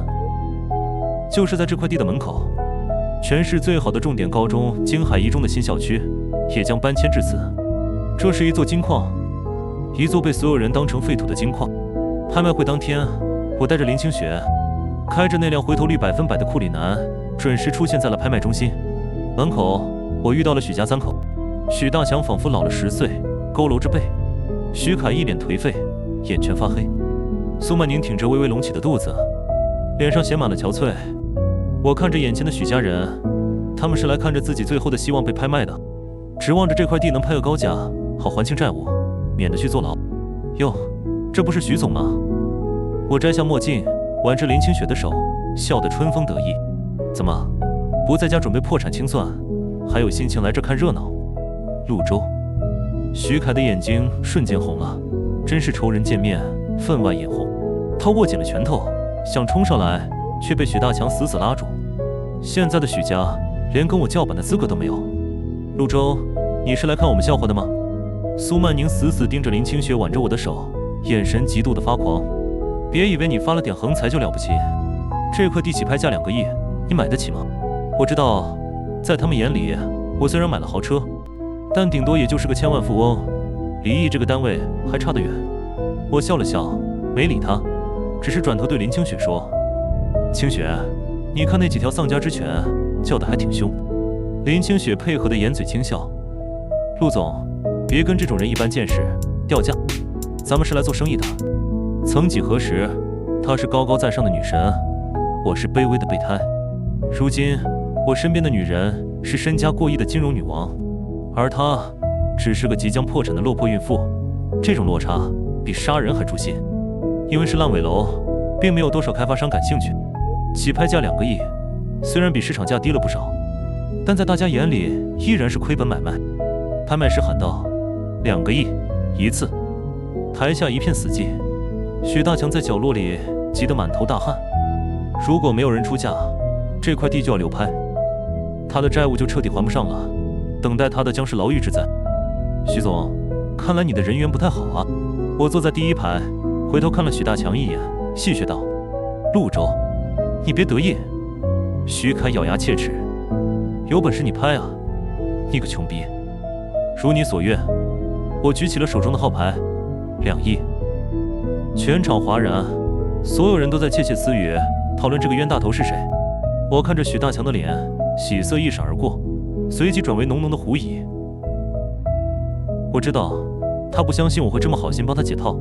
就是在这块地的门口。全市最好的重点高中京海一中的新校区也将搬迁至此。这是一座金矿，一座被所有人当成废土的金矿。拍卖会当天，我带着林清雪，开着那辆回头率100%的库里南，准时出现在了拍卖中心。门口，我遇到了许家3口。许大强仿佛老了10岁，佝偻着背；许凯一脸颓废，眼圈发黑；苏曼宁挺着微微隆起的肚子，脸上写满了憔悴。我看着眼前的许家人，他们是来看着自己最后的希望被拍卖的，指望着这块地能拍个高价，好还清债务，免得去坐牢。哟，这不是许总吗？我摘下墨镜，挽着林清雪的手，笑得春风得意。怎么，不在家准备破产清算，还有心情来这看热闹？陆舟，徐凯的眼睛瞬间红了，真是仇人见面，分外眼红。他握紧了拳头，想冲上来，却被许大强死死拉住。现在的许家连跟我叫板的资格都没有。陆舟，你是来看我们笑话的吗？苏曼宁死死盯着林清雪，挽着我的手，眼神极度的发狂。别以为你发了点横财就了不起，这块地起拍价2个亿，你买得起吗？我知道，在他们眼里，我虽然买了豪车，但顶多也就是个千万富翁，离亿这个单位还差得远。我笑了笑，没理他，只是转头对林清雪说：“清雪，你看那几条丧家之犬叫得还挺凶。”林清雪配合的掩嘴轻笑：“陆总，别跟这种人一般见识，掉价。咱们是来做生意的。曾几何时，她是高高在上的女神，我是卑微的备胎。如今，我身边的女人是身家过亿的金融女王，而她只是个即将破产的落魄孕妇。这种落差比杀人还诛心。因为是烂尾楼，并没有多少开发商感兴趣。起拍价2个亿，虽然比市场价低了不少，但在大家眼里依然是亏本买卖。拍卖师喊道：“2个亿一次！”台下一片死寂。许大强在角落里急得满头大汗。如果没有人出价，这块地就要流拍，他的债务就彻底还不上了，等待他的将是牢狱之灾。许总，看来你的人缘不太好啊。我坐在第一排，回头看了许大强一眼，戏谑道：“陆周，你别得意。”许凯咬牙切齿：“有本事你拍啊，你个穷逼！”如你所愿，我举起了手中的号牌，2亿。全场哗然，所有人都在窃窃私语，讨论这个冤大头是谁。我看着许大强的脸，喜色一闪而过，随即转为浓浓的狐疑。我知道，他不相信我会这么好心帮他解套。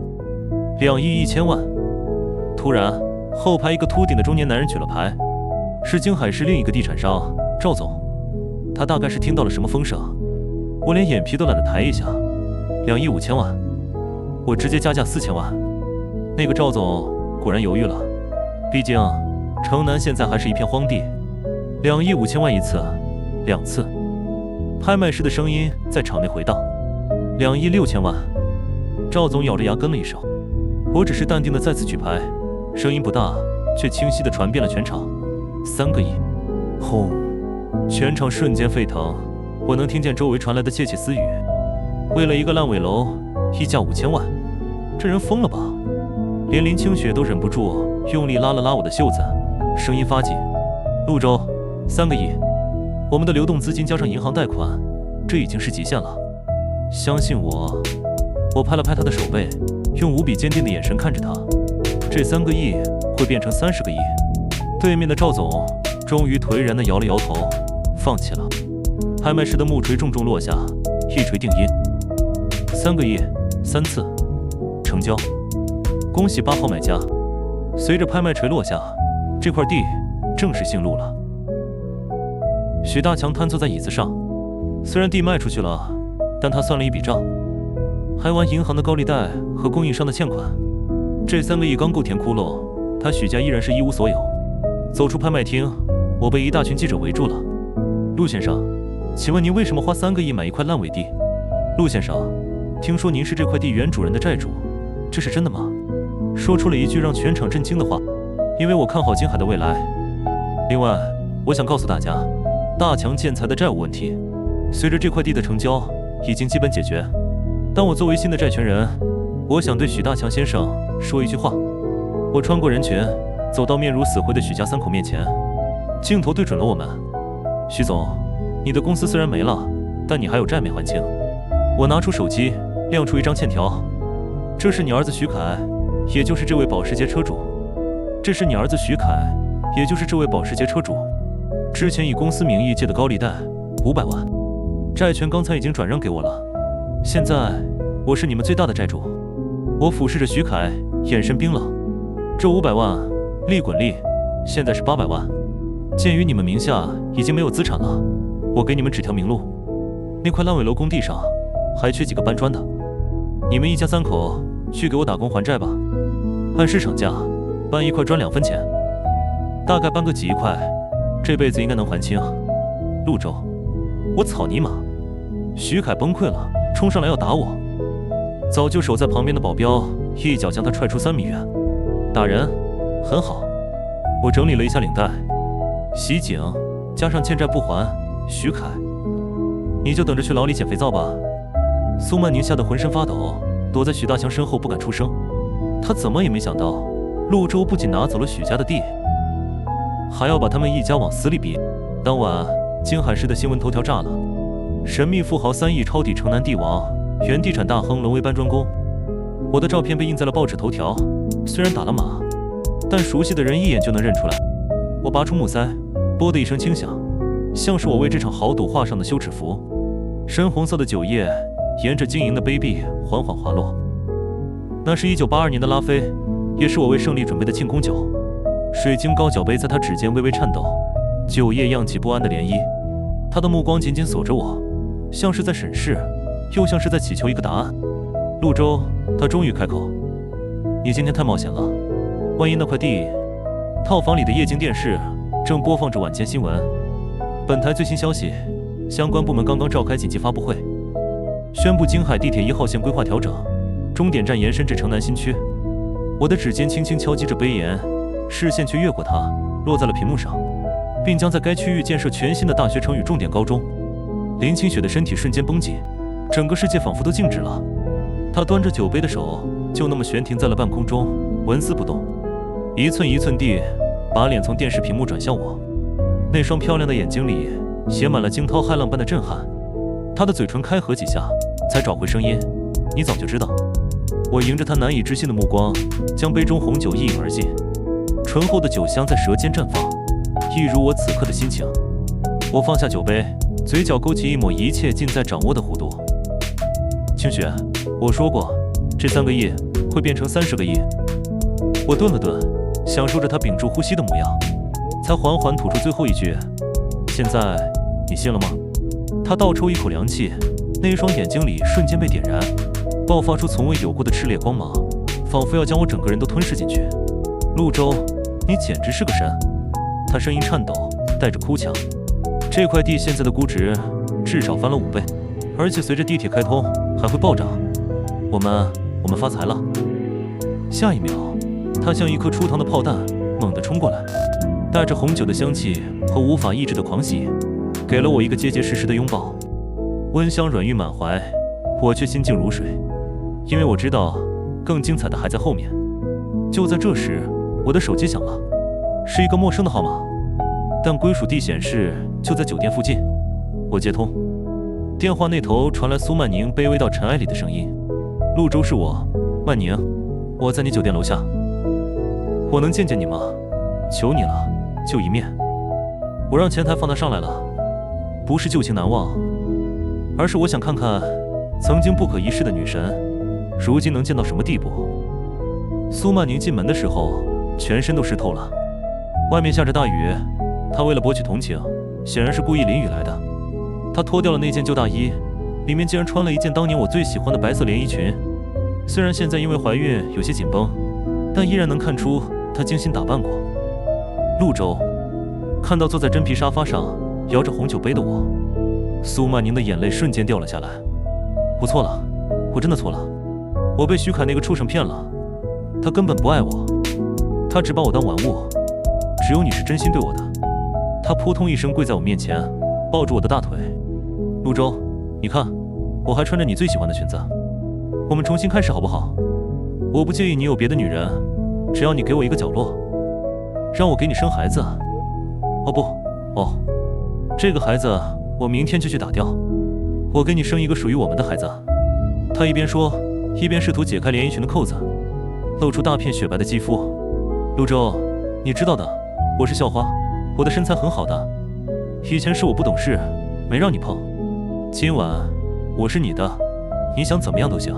2亿1000万。突然，后排一个秃顶的中年男人举了牌，是京海市另一个地产商赵总。他大概是听到了什么风声，我连眼皮都懒得抬一下。2亿5000万，我直接加价4000万。那个赵总果然犹豫了，毕竟城南现在还是一片荒地。2亿5000万一次，2次。拍卖师的声音在场内回荡。2亿6000万。赵总咬着牙跟了一声。我只是淡定的再次举牌，声音不大，却清晰的传遍了全场。3个亿。轰！全场瞬间沸腾，我能听见周围传来的窃窃私语。为了一个烂尾楼，溢价5000万，这人疯了吧？连林清雪都忍不住用力拉了拉我的袖子，声音发紧：“陆周，3个亿，我们的流动资金加上银行贷款，这已经是极限了。相信我。”我拍了拍他的手背，用无比坚定的眼神看着他。这3个亿会变成30个亿。对面的赵总终于颓然地摇了摇头，放弃了。拍卖师的木锤重重落下，一锤定音。3个亿，3次，成交。恭喜8号买家。随着拍卖锤落下，这块地正式姓陆了。许大强瘫坐在椅子上，虽然地卖出去了，但他算了一笔账，还完银行的高利贷和供应商的欠款。这3个亿刚够填窟窿，他许家依然是一无所有。走出拍卖厅，我被一大群记者围住了。陆先生，请问您为什么花3个亿买一块烂尾地？陆先生，听说您是这块地原主人的债主，这是真的吗？说出了一句让全场震惊的话。因为我看好京海的未来。另外，我想告诉大家，大强建材的债务问题，随着这块地的成交，已经基本解决。但我作为新的债权人，我想对许大强先生说一句话。我穿过人群，走到面如死灰的许家3口面前，镜头对准了我们。许总，你的公司虽然没了，但你还有债没还清。我拿出手机，亮出一张欠条。这是你儿子许凯，也就是这位保时捷车主。这是你儿子许凯，也就是这位保时捷车主之前以公司名义借的高利贷500万，债权刚才已经转让给我了。现在我是你们最大的债主。我俯视着许凯，眼神冰冷。这500万利滚利，现在是800万。鉴于你们名下已经没有资产了，我给你们指条明路。那块烂尾楼工地上还缺几个搬砖的，你们一家3口去给我打工还债吧。按市场价搬一块砖2分钱，大概搬个几亿块，这辈子应该能还清。陆周，我草泥马！许凯崩溃了，冲上来要打我。早就守在旁边的保镖一脚将他踹出3米远。打人，很好。我整理了一下领带，袭警加上欠债不还，许凯，你就等着去牢里捡肥皂吧。苏曼宁吓得浑身发抖，躲在许大强身后不敢出声。他怎么也没想到，陆周不仅拿走了许家的地，还要把他们一家往死里逼。当晚，京海市的新闻头条炸了，神秘富豪3亿抄底城南帝王，原地产大亨沦为搬砖工。我的照片被印在了报纸头条，虽然打了码，但熟悉的人一眼就能认出来。我拔出木塞，啵的一声轻响，像是我为这场豪赌画上的休止符。深红色的酒液沿着晶莹的杯壁缓缓滑落。那是1982年的拉菲，也是我为胜利准备的庆功酒。水晶高脚杯在他指尖微微颤抖，酒液漾起不安的涟漪。他的目光紧紧锁着我，像是在审视，又像是在祈求一个答案。陆舟，他终于开口：“你今天太冒险了，万一那块地……”套房里的液晶电视正播放着晚间新闻。本台最新消息，相关部门刚刚召开紧急发布会，宣布京海地铁1号线规划调整，终点站延伸至城南新区。我的指尖轻轻敲击着杯沿，视线却越过它，落在了屏幕上，并将在该区域建设全新的大学城与重点高中。林清雪的身体瞬间绷紧，整个世界仿佛都静止了。她端着酒杯的手就那么悬停在了半空中，纹丝不动，一寸一寸地把脸从电视屏幕转向我。那双漂亮的眼睛里写满了惊涛骇浪般的震撼。她的嘴唇开合几下，才找回声音：“你早就知道。”我迎着她难以置信的目光，将杯中红酒一饮而尽，醇厚的酒香在舌尖绽放，一如我此刻的心情。我放下酒杯，嘴角勾起一抹一切尽在掌握的弧度。清雪，我说过，这3个亿会变成30个亿。我顿了顿，享受着她屏住呼吸的模样，才缓缓吐出最后一句：“现在你信了吗？”她倒抽一口凉气，那一双眼睛里瞬间被点燃，爆发出从未有过的炽烈光芒，仿佛要将我整个人都吞噬进去。陆舟，你简直是个神！她声音颤抖，带着哭腔。这块地现在的估值至少翻了5倍，而且随着地铁开通还会暴涨。我们发财了。下一秒，她像一颗出膛的炮弹猛地冲过来，带着红酒的香气和无法抑制的狂喜，给了我一个结结实实的拥抱，温香软玉满怀，我却心静如水，因为我知道更精彩的还在后面。就在这时，我的手机响了，是一个陌生的号码，但归属地显示就在酒店附近。我接通，电话那头传来苏曼宁卑微到尘埃里的声音：“陆舟，是我，曼宁，我在你酒店楼下，我能见见你吗？求你了，就一面。”我让前台放他上来了，不是旧情难忘，而是我想看看曾经不可一世的女神，如今能见到什么地步。苏曼宁进门的时候，全身都湿透了，外面下着大雨，她为了博取同情，显然是故意淋雨来的。她脱掉了那件旧大衣，里面竟然穿了一件当年我最喜欢的白色连衣裙。虽然现在因为怀孕有些紧绷，但依然能看出她精心打扮过。陆舟，看到坐在真皮沙发上摇着红酒杯的我，苏曼宁的眼泪瞬间掉了下来。我错了，我真的错了，我被徐凯那个畜生骗了，他根本不爱我，他只把我当玩物，只有你是真心对我的。他扑通一声跪在我面前，抱住我的大腿。陆舟，你看，我还穿着你最喜欢的裙子，我们重新开始好不好？我不介意你有别的女人，只要你给我一个角落，让我给你生孩子。哦不，哦，这个孩子我明天就去打掉，我给你生一个属于我们的孩子。他一边说，一边试图解开连衣裙的扣子，露出大片雪白的肌肤。陆舟，你知道的，我是校花，我的身材很好的，以前是我不懂事，没让你碰。今晚我是你的，你想怎么样都行。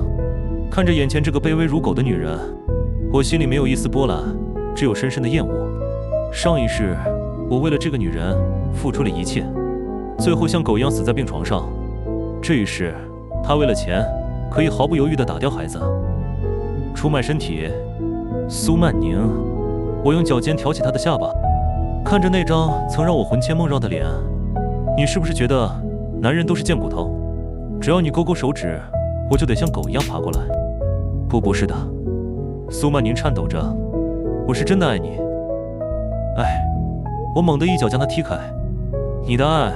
看着眼前这个卑微如狗的女人，我心里没有一丝波澜，只有深深的厌恶。上一世我为了这个女人付出了一切，最后像狗一样死在病床上。这一世她为了钱可以毫不犹豫地打掉孩子，出卖身体。苏曼宁，我用脚尖挑起她的下巴，看着那张曾让我魂牵梦绕的脸，你是不是觉得男人都是贱骨头，只要你勾勾手指，我就得像狗一样爬过来？不是的，苏曼宁颤抖着，我是真的爱你。哎，我猛地一脚将他踢开，你的爱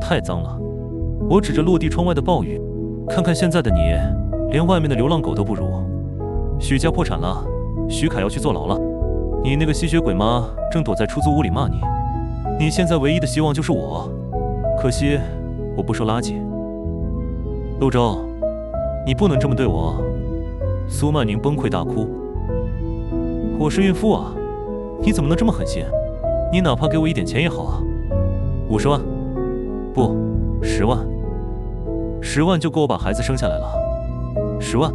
太脏了。我指着落地窗外的暴雨，看看现在的你，连外面的流浪狗都不如。许家破产了，徐凯要去坐牢了，你那个吸血鬼妈正躲在出租屋里骂你。你现在唯一的希望就是我，可惜我不收垃圾。陆舟，你不能这么对我。苏曼宁崩溃大哭。我是孕妇啊，你怎么能这么狠心？你哪怕给我一点钱也好啊。50万，不，10万。10万就够我把孩子生下来了。10万，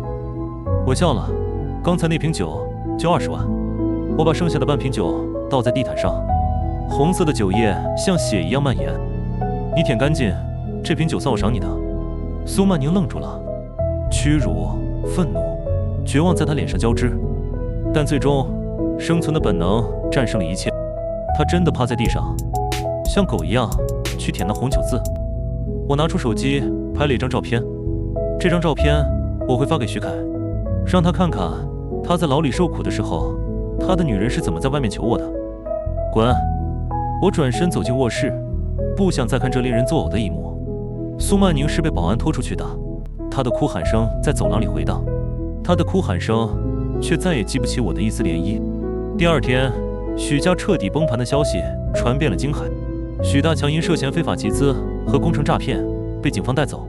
我笑了。刚才那瓶酒就20万。我把剩下的半瓶酒倒在地毯上，红色的酒液像血一样蔓延。你舔干净，这瓶酒算我赏你的。苏曼宁愣住了，屈辱、愤怒、绝望在他脸上交织，但最终，生存的本能战胜了一切。他真的趴在地上，像狗一样去舔那红酒渍。我拿出手机拍了一张照片，这张照片我会发给徐凯，让他看看他在牢里受苦的时候，他的女人是怎么在外面求我的。滚！我转身走进卧室，不想再看这令人作呕的一幕。苏曼宁是被保安拖出去的，她的哭喊声在走廊里回荡，她的哭喊声却再也激不起我的一丝涟漪。第二天，许家彻底崩盘的消息传遍了京海，许大强因涉嫌非法集资和工程诈骗被警方带走，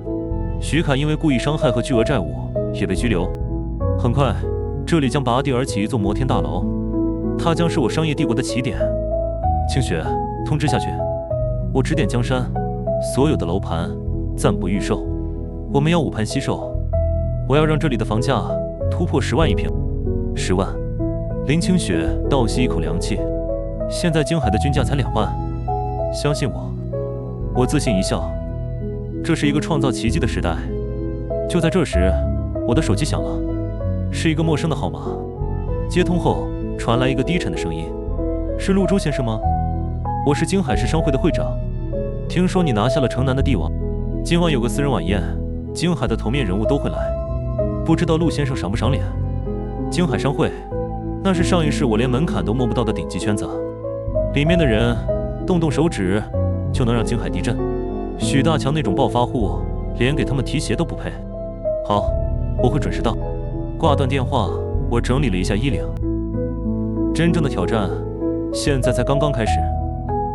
许凯因为故意伤害和巨额债务也被拘留。很快，这里将拔地而起一座摩天大楼，它将是我商业帝国的起点。清雪，通知下去，我指点江山，所有的楼盘暂不预售，我们要5盘惜售。我要让这里的房价突破10万一平。10万。林清雪倒吸一口凉气，现在京海的均价才2万，相信我。我自信一笑，这是一个创造奇迹的时代。就在这时，我的手机响了，是一个陌生的号码。接通后传来一个低沉的声音：“是陆舟先生吗？我是京海市商会的会长，听说你拿下了城南的帝王，今晚有个私人晚宴，京海的头面人物都会来，不知道陆先生赏不赏脸？”京海商会，那是上一世我连门槛都摸不到的顶级圈子，里面的人动动手指就能让京海地震。许大强那种暴发户，连给他们提鞋都不配。好，我会准时到。挂断电话，我整理了一下衣领。真正的挑战现在才刚刚开始。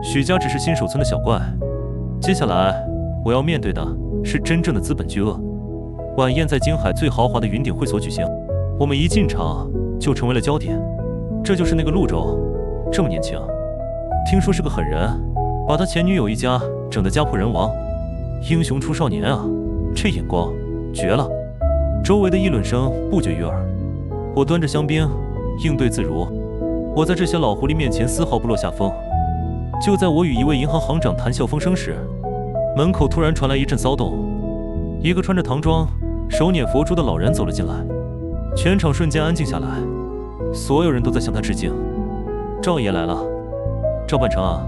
许家只是新手村的小怪，接下来我要面对的是真正的资本巨鳄。晚宴在京海最豪华的云顶会所举行，我们一进场就成为了焦点。这就是那个陆舟，这么年轻，听说是个狠人，把他前女友一家整得家破人亡。英雄出少年啊，这眼光绝了！周围的议论声不绝于耳。我端着香槟，应对自如。我在这些老狐狸面前丝毫不落下风。就在我与一位银行行长谈笑风生时，门口突然传来一阵骚动，一个穿着唐装、手捻佛珠的老人走了进来，全场瞬间安静下来，所有人都在向他致敬。赵爷来了，赵半成啊，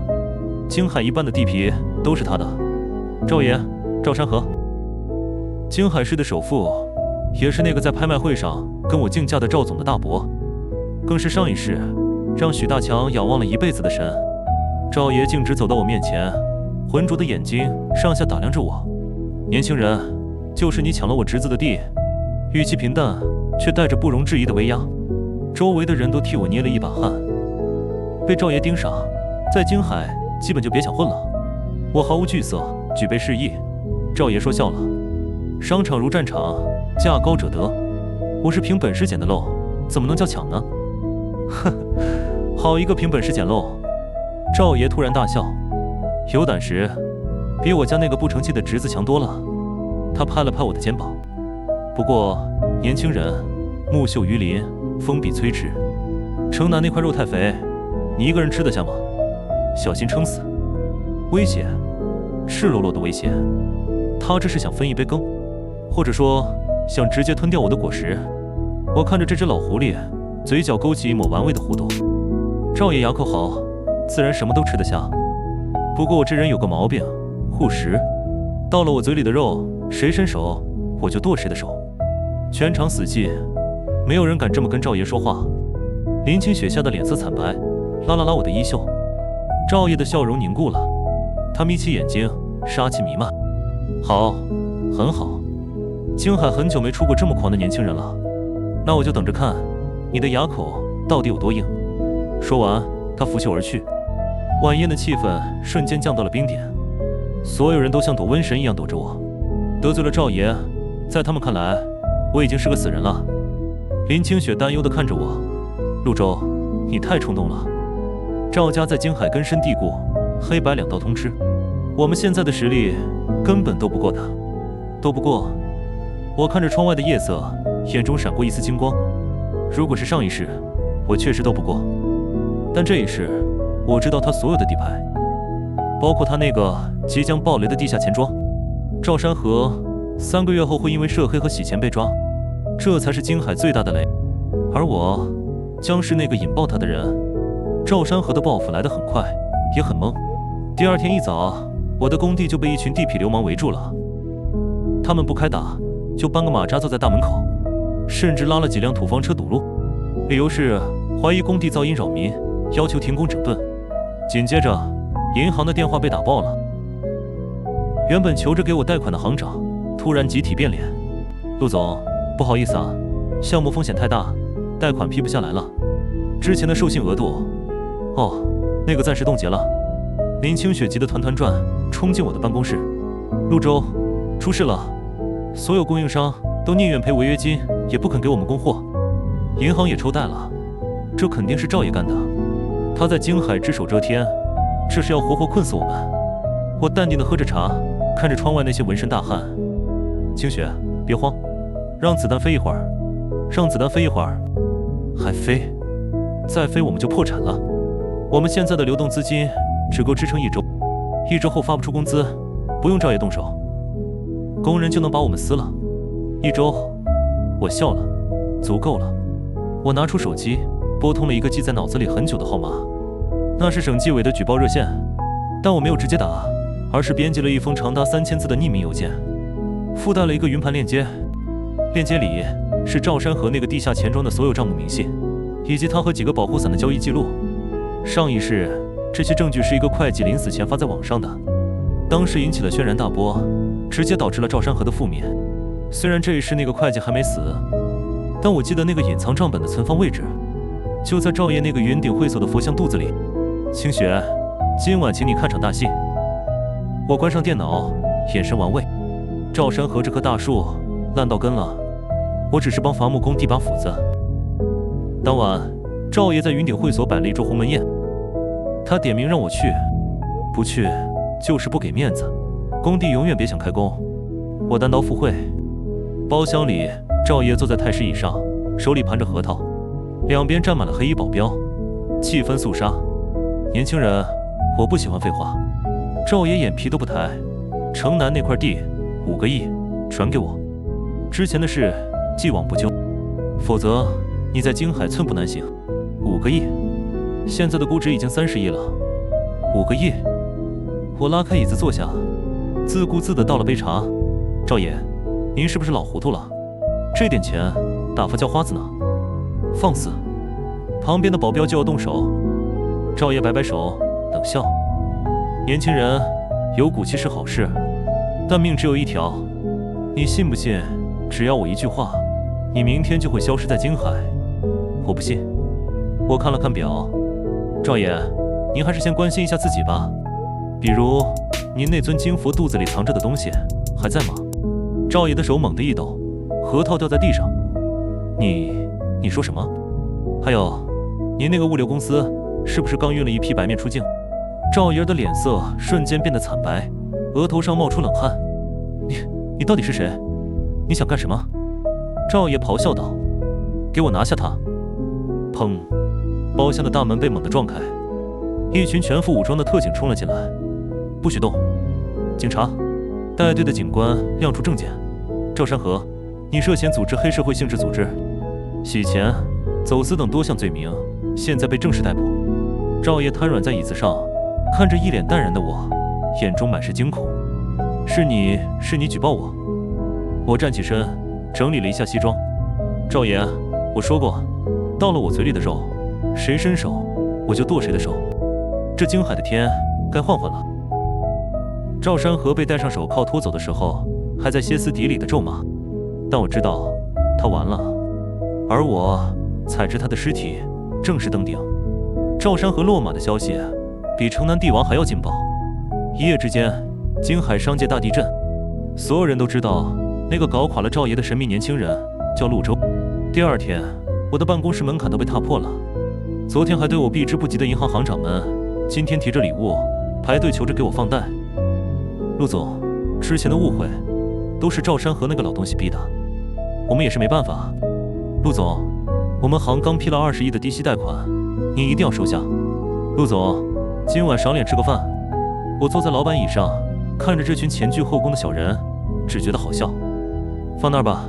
京海一半的地皮都是他的。赵爷，赵山河，京海市的首富，也是那个在拍卖会上跟我竞价的赵总的大伯，更是上一世让许大强仰望了一辈子的神。赵爷径直走到我面前，浑浊的眼睛上下打量着我。年轻人，就是你抢了我侄子的地。语气平淡，却带着不容置疑的威压。周围的人都替我捏了一把汗。被赵爷盯上，在京海基本就别想混了。我毫无惧色，举杯示意。赵爷说笑了：“商场如战场，价高者得。我是凭本事捡的漏，怎么能叫抢呢？”呵呵，好一个凭本事捡漏！赵爷突然大笑，有胆识，比我家那个不成器的侄子强多了。他拍了拍我的肩膀。不过，年轻人，木秀于林，风必摧之。城南那块肉太肥，你一个人吃得下吗？小心撑死！威胁，赤裸裸的威胁。他这是想分一杯羹，或者说想直接吞掉我的果实。我看着这只老狐狸，嘴角勾起一抹玩味的弧度。赵爷牙口好，自然什么都吃得下。不过我这人有个毛病，护食。到了我嘴里的肉，谁伸手我就剁谁的手。全场死寂，没有人敢这么跟赵爷说话。林清雪吓得脸色惨白，拉了拉我的衣袖。赵爷的笑容凝固了，他眯起眼睛，杀气弥漫。好，很好。京海很久没出过这么狂的年轻人了，那我就等着看你的牙口到底有多硬。说完，他拂袖而去。晚宴的气氛瞬间降到了冰点，所有人都像躲瘟神一样躲着我。得罪了赵爷，在他们看来，我已经是个死人了。林清雪担忧地看着我，陆周，你太冲动了。赵家在京海根深蒂固，黑白两道通吃，我们现在的实力根本斗不过他，斗不过。我看着窗外的夜色，眼中闪过一丝金光。如果是上一世，我确实斗不过，但这一世，我知道他所有的底牌，包括他那个即将爆雷的地下钱庄。赵山河3个月后会因为涉黑和洗钱被抓，这才是京海最大的雷，而我将是那个引爆他的人。赵山河的报复来得很快，也很猛。第二天一早，我的工地就被一群地痞流氓围住了，他们不开打，就搬个马扎坐在大门口，甚至拉了几辆土方车堵路，理由是怀疑工地噪音扰民，要求停工整顿。紧接着，银行的电话被打爆了，原本求着给我贷款的行长突然集体变脸：“陆总，不好意思啊，项目风险太大，贷款批不下来了。之前的授信额度，哦，那个暂时冻结了。”林清雪急得团团转，冲进我的办公室：“陆周，出事了！所有供应商都宁愿赔违约金，也不肯给我们供货，银行也抽贷了。这肯定是赵爷干的，他在京海只手遮天，这是要活活困死我们。”我淡定地喝着茶，看着窗外那些纹身大汉：“清雪，别慌，让子弹飞一会儿，让子弹飞一会儿，还飞，再飞我们就破产了。我们现在的流动资金只够支撑1周，1周后发不出工资，不用赵爷动手，工人就能把我们撕了。1周，我笑了，足够了。”我拿出手机，拨通了一个记在脑子里很久的号码，那是省纪委的举报热线，但我没有直接打，而是编辑了一封长达3000字的匿名邮件，附带了一个云盘链接，链接里是赵山河那个地下钱庄的所有账目明细，以及他和几个保护伞的交易记录。上一世，这些证据是一个会计临死前发在网上的，当时引起了轩然大波，直接导致了赵山河的覆灭。虽然这一世那个会计还没死，但我记得那个隐藏账本的存放位置，就在赵爷那个云顶会所的佛像肚子里。清雪，今晚请你看场大戏。我关上电脑，眼神玩味。赵山河这棵大树烂到根了，我只是帮伐木工递把斧子。当晚，赵爷在云顶会所摆了一桌鸿门宴，他点名让我去，不去就是不给面子。工地永远别想开工。我单刀赴会。包厢里，赵爷坐在太师椅上，手里盘着核桃，两边站满了黑衣保镖，气氛肃杀。年轻人，我不喜欢废话。赵爷眼皮都不抬，城南那块地5个亿，传给我。之前的事既往不咎，否则你在京海寸步难行。5个亿，现在的估值已经30亿了。5个亿，我拉开椅子坐下，自顾自地倒了杯茶。赵爷，您是不是老糊涂了？这点钱打发叫花子呢？放肆！旁边的保镖就要动手。赵爷摆摆手，冷笑：“年轻人，有骨气是好事，但命只有一条。你信不信？只要我一句话，你明天就会消失在京海。”我不信。我看了看表，赵爷，您还是先关心一下自己吧。比如，您那尊金佛肚子里藏着的东西还在吗？赵爷的手猛地一抖，核桃掉在地上。你说什么？还有，您那个物流公司是不是刚运了一批白面出境？赵爷的脸色瞬间变得惨白，额头上冒出冷汗。你到底是谁？你想干什么？赵爷咆哮道：“给我拿下他！”砰！包厢的大门被猛地撞开，一群全副武装的特警冲了进来。不许动！警察！带队的警官亮出证件：赵山河，你涉嫌组织黑社会性质组织、洗钱、走私等多项罪名，现在被正式逮捕。赵爷瘫软在椅子上，看着一脸淡然的我，眼中满是惊恐。是你举报我？我站起身，整理了一下西装。赵爷，我说过，到了我嘴里的肉，谁伸手我就剁谁的手。这京海的天该换换了。赵山河被戴上手铐拖走的时候，还在歇斯底里的咒骂，但我知道他完了，而我踩着他的尸体正式登顶。赵山河落马的消息比城南帝王还要劲爆。一夜之间，京海商界大地震，所有人都知道那个搞垮了赵爷的神秘年轻人叫陆周。第二天，我的办公室门槛都被踏破了。昨天还对我避之不及的银行行长们，今天提着礼物排队求着给我放贷。陆总，之前的误会都是赵山和那个老东西逼的，我们也是没办法。陆总，我们行刚批了20亿的低息贷款，您一定要收下。陆总，今晚赏脸吃个饭。我坐在老板椅上，看着这群前倨后恭的小人，只觉得好笑。放那儿吧，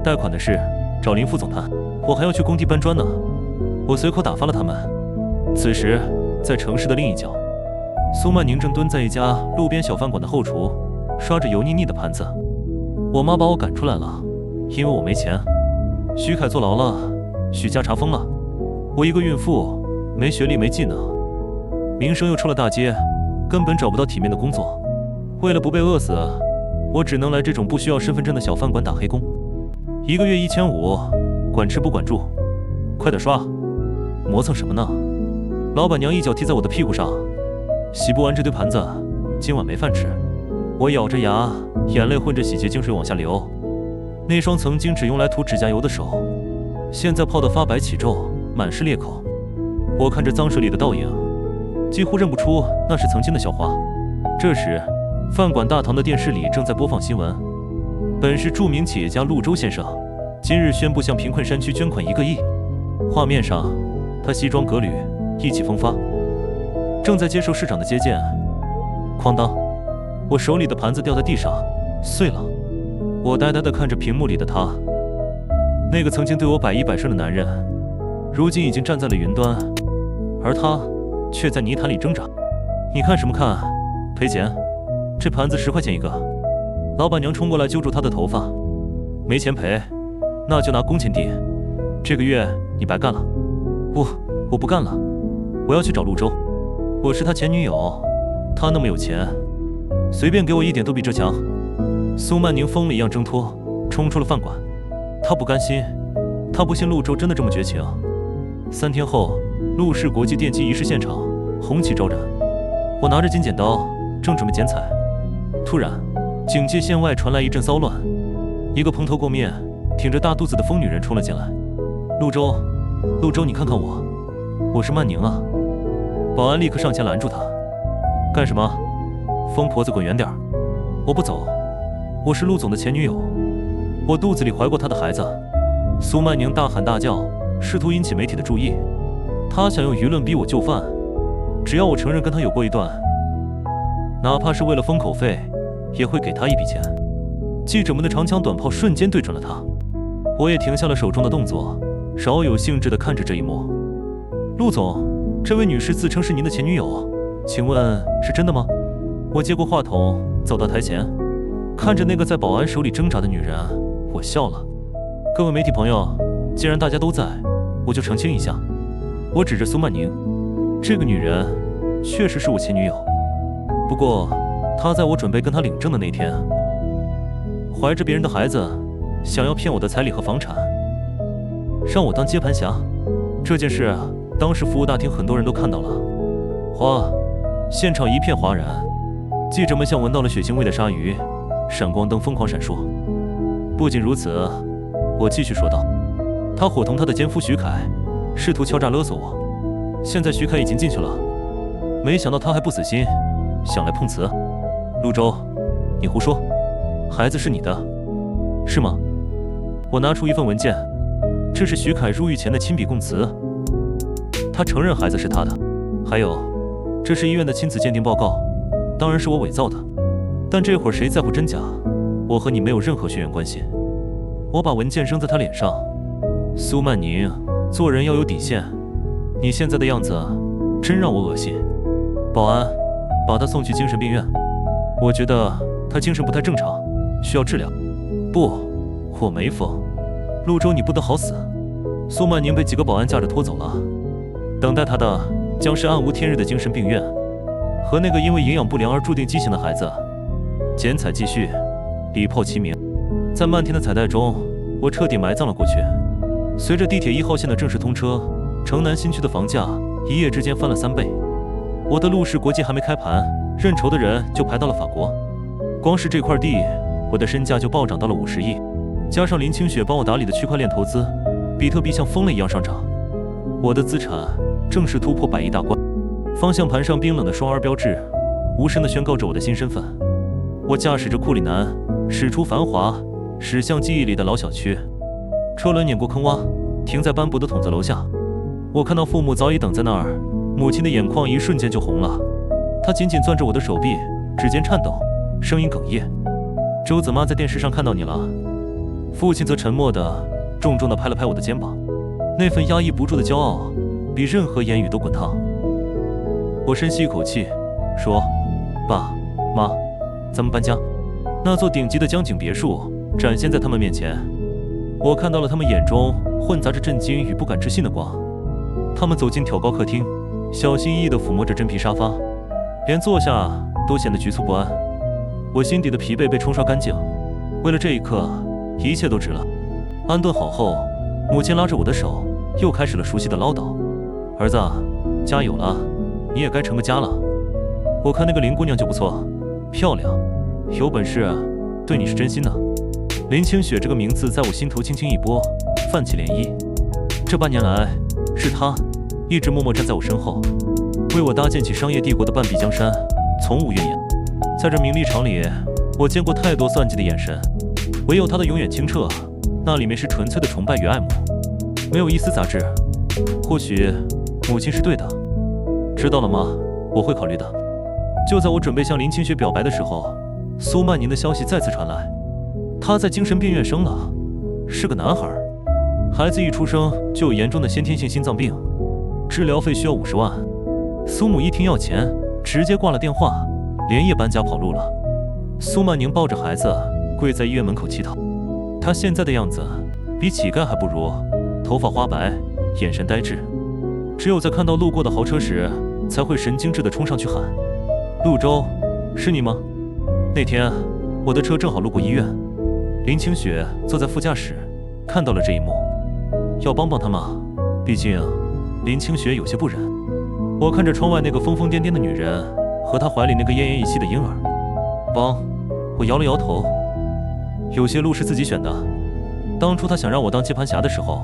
贷款的事找林副总谈，我还要去工地搬砖呢。我随口打发了他们。此时，在城市的另一角，苏曼宁正蹲在一家路边小饭馆的后厨，刷着油腻腻的盘子。我妈把我赶出来了，因为我没钱。徐凯坐牢了，许家查封了，我一个孕妇，没学历没技能，名声又出了大街，根本找不到体面的工作。为了不被饿死，我只能来这种不需要身份证的小饭馆打黑工，一个月1500，管吃不管住。快点刷，磨蹭什么呢？老板娘一脚踢在我的屁股上，洗不完这堆盘子，今晚没饭吃。我咬着牙，眼泪混着洗洁精水往下流。那双曾经只用来涂指甲油的手，现在泡得发白起皱，满是裂口。我看着脏水里的倒影，几乎认不出那是曾经的校花。这时，饭馆大堂的电视里正在播放新闻，本市著名企业家陆周先生今日宣布向贫困山区捐款1个亿。画面上，他西装革履，意气风发，正在接受市长的接见。哐当，我手里的盘子掉在地上，碎了。我呆呆地看着屏幕里的他，那个曾经对我百依百顺的男人，如今已经站在了云端，而他却在泥潭里挣扎。你看什么看？赔钱！这盘子10块钱一个。老板娘冲过来揪住他的头发，没钱赔，那就拿工钱抵。这个月你白干了。我不干了，我要去找陆周。我是他前女友，他那么有钱，随便给我一点都比这强。苏曼宁疯了一样挣脱，冲出了饭馆。他不甘心，他不信陆周真的这么绝情。3天后，陆氏国际电机仪式现场红旗招展，我拿着金剪刀正准备剪彩，突然警戒线外传来一阵骚乱，一个蓬头垢面、挺着大肚子的疯女人冲了进来。陆周，你看看我是曼宁啊！保安立刻上前拦住他，干什么？疯婆子滚远点！我不走，我是陆总的前女友，我肚子里怀过他的孩子。苏曼宁大喊大叫，试图引起媒体的注意，她想用舆论逼我就范，只要我承认跟他有过一段，哪怕是为了封口费，也会给他一笔钱。记者们的长枪短炮瞬间对准了他，我也停下了手中的动作，饶有兴致地看着这一幕。陆总，这位女士自称是您的前女友，请问是真的吗？我接过话筒，走到台前，看着那个在保安手里挣扎的女人，我笑了。各位媒体朋友，既然大家都在，我就澄清一下。我指着苏曼宁，这个女人确实是我前女友，不过她在我准备跟她领证的那天，怀着别人的孩子，想要骗我的彩礼和房产，让我当接盘侠。这件事当时服务大厅很多人都看到了，现场一片哗然。记者们像闻到了血腥味的鲨鱼，闪光灯疯狂闪烁。不仅如此，我继续说道，他伙同他的奸夫徐凯，试图敲诈勒索我。现在徐凯已经进去了，没想到他还不死心，想来碰瓷。陆周，你胡说，孩子是你的，是吗？我拿出一份文件，这是徐凯入狱前的亲笔供词，他承认孩子是他的。还有，这是医院的亲子鉴定报告，当然是我伪造的，但这会儿谁在乎真假？我和你没有任何血缘关系。我把文件扔在他脸上。苏曼宁，做人要有底线，你现在的样子真让我恶心。保安，把他送去精神病院，我觉得他精神不太正常，需要治疗。不，我没疯。陆周，你不得好死。苏曼宁被几个保安架着拖走了，等待他的将是暗无天日的精神病院，和那个因为营养不良而注定畸形的孩子。剪彩继续，礼炮齐鸣。在漫天的彩带中，我彻底埋葬了过去。随着地铁1号线的正式通车，城南新区的房价一夜之间翻了3倍。我的陆氏国际还没开盘，认筹的人就排到了法国。光是这块地，我的身价就暴涨到了50亿，加上林清雪帮我打理的区块链投资，比特币像疯了一样上涨。我的资产正式突破100亿大关。方向盘上冰冷的双 R 标志，无声地宣告着我的新身份。我驾驶着库里南，驶出繁华，驶向记忆里的老小区。车轮碾过坑洼，停在斑驳的筒子楼下。我看到父母早已等在那儿，母亲的眼眶一瞬间就红了。她紧紧攥着我的手臂，指尖颤抖，声音哽咽：“周子妈在电视上看到你了。”父亲则沉默地、重重地拍了拍我的肩膀，那份压抑不住的骄傲，比任何言语都滚烫。我深吸一口气，说：“爸妈，咱们搬家。”那座顶级的江景别墅展现在他们面前，我看到了他们眼中混杂着震惊与不敢置信的光。他们走进挑高客厅，小心翼翼地抚摸着真皮沙发，连坐下都显得局促不安。我心底的疲惫被冲刷干净，为了这一刻，一切都值了。安顿好后，母亲拉着我的手，又开始了熟悉的唠叨：“儿子，家有了，你也该成个家了。我看那个林姑娘就不错，漂亮，有本事，对你是真心的。”林清雪这个名字在我心头轻轻一拨，泛起涟漪。这半年来，是她一直默默站在我身后，为我搭建起商业帝国的半壁江山，从无怨言。在这名利场里，我见过太多算计的眼神，唯有她的永远清澈，那里面是纯粹的崇拜与爱慕，没有一丝杂质。或许母亲是对的。知道了吗？我会考虑的。就在我准备向林清雪表白的时候，苏曼宁的消息再次传来，他在精神病院生了，是个男孩。孩子一出生就有严重的先天性心脏病，治疗费需要50万。苏母一听要钱，直接挂了电话，连夜搬家跑路了。苏曼宁抱着孩子跪在医院门口乞讨，他现在的样子比乞丐还不如，头发花白，眼神呆滞，只有在看到路过的豪车时，才会神经质地冲上去喊：“陆舟，是你吗？”那天我的车正好路过医院，林清雪坐在副驾驶，看到了这一幕。要帮帮他吗？毕竟林清雪有些不忍。我看着窗外那个疯疯癫癫的女人和她怀里那个奄奄一息的婴儿，帮。我摇了摇头。有些路是自己选的。当初她想让我当接盘侠的时候，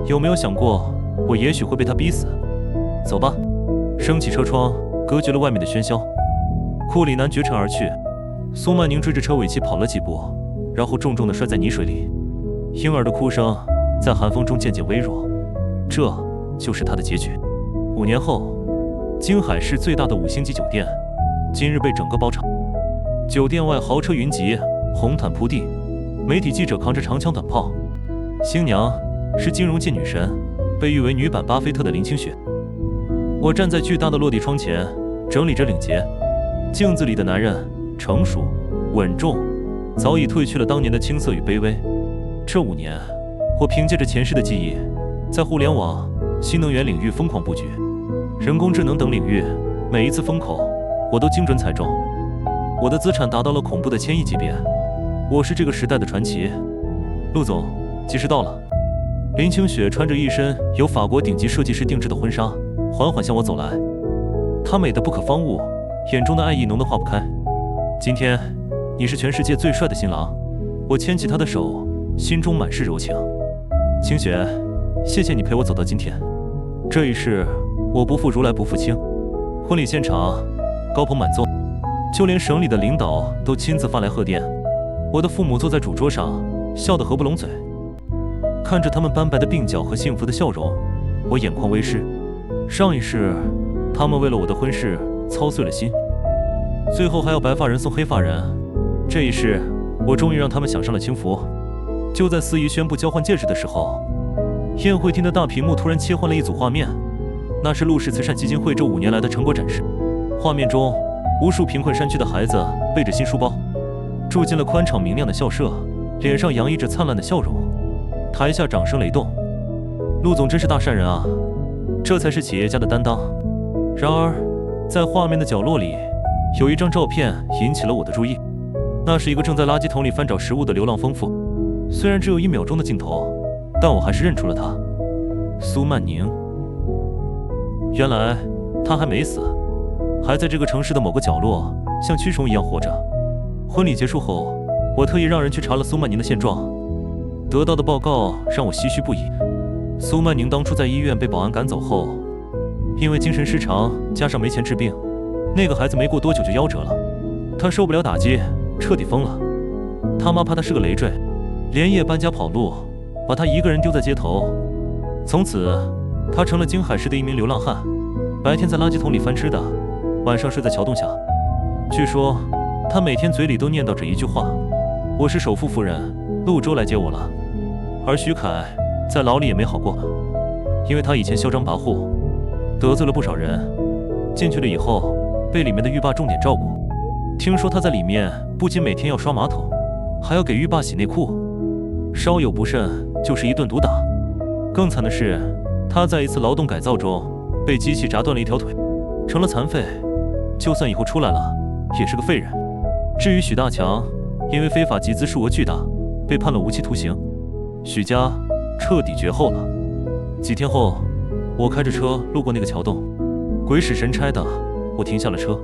有没有想过我也许会被她逼死？走吧。升起车窗，隔绝了外面的喧嚣。库里南绝尘而去，苏曼宁追着车尾气跑了几步，然后重重地摔在泥水里。婴儿的哭声在寒风中渐渐微弱，这就是他的结局。5年后，京海市最大的5星级酒店今日被整个包场。酒店外豪车云集，红毯铺地，媒体记者扛着长枪短炮。新娘是金融界女神，被誉为女版巴菲特的林清雪。我站在巨大的落地窗前，整理着领结。镜子里的男人成熟稳重，早已褪去了当年的青涩与卑微。这5年，我凭借着前世的记忆，在互联网、新能源领域疯狂布局，人工智能等领域，每一次风口我都精准踩中。我的资产达到了恐怖的1000亿级别，我是这个时代的传奇。陆总，及时到了。林清雪穿着一身由法国顶级设计师定制的婚纱，缓缓向我走来。她美得不可方物，眼中的爱意浓得化不开。今天，你是全世界最帅的新郎。我牵起她的手，心中满是柔情。清雪，谢谢你陪我走到今天。这一世，我不负如来不负卿。婚礼现场，高朋满座，就连省里的领导都亲自发来贺电。我的父母坐在主桌上，笑得合不拢嘴。看着他们斑白的鬓角和幸福的笑容，我眼眶微湿。上一世，他们为了我的婚事操碎了心，最后还要白发人送黑发人。这一世，我终于让他们享上了清福。就在司仪宣布交换戒指的时候，宴会厅的大屏幕突然切换了一组画面，那是陆氏慈善基金会这5年来的成果展示。画面中，无数贫困山区的孩子背着新书包，住进了宽敞明亮的校舍，脸上洋溢着灿烂的笑容。台下掌声雷动，陆总真是大善人啊，这才是企业家的担当。然而，在画面的角落里，有一张照片引起了我的注意，那是一个正在垃圾桶里翻找食物的流浪丰富。虽然只有1秒钟的镜头，但我还是认出了他，苏曼宁。原来他还没死，还在这个城市的某个角落像蛆虫一样活着。婚礼结束后，我特意让人去查了苏曼宁的现状，得到的报告让我唏嘘不已。苏曼宁当初在医院被保安赶走后，因为精神失常加上没钱治病，那个孩子没过多久就夭折了。他受不了打击，彻底疯了。他妈怕他是个累赘，连夜搬家跑路，把他一个人丢在街头。从此，他成了京海市的一名流浪汉，白天在垃圾桶里翻吃的，晚上睡在桥洞下。据说，他每天嘴里都念叨着一句话：“我是首富夫人，陆舟来接我了。”而徐凯在牢里也没好过，因为他以前嚣张跋扈，得罪了不少人。进去了以后，被里面的狱霸重点照顾。听说他在里面不仅每天要刷马桶，还要给狱霸洗内裤，稍有不慎就是一顿毒打。更惨的是，他在一次劳动改造中被机器砸断了一条腿，成了残废。就算以后出来了，也是个废人。至于许大强，因为非法集资数额巨大，被判了无期徒刑。许家彻底绝后了。几天后，我开着车路过那个桥洞，鬼使神差的，我停下了车。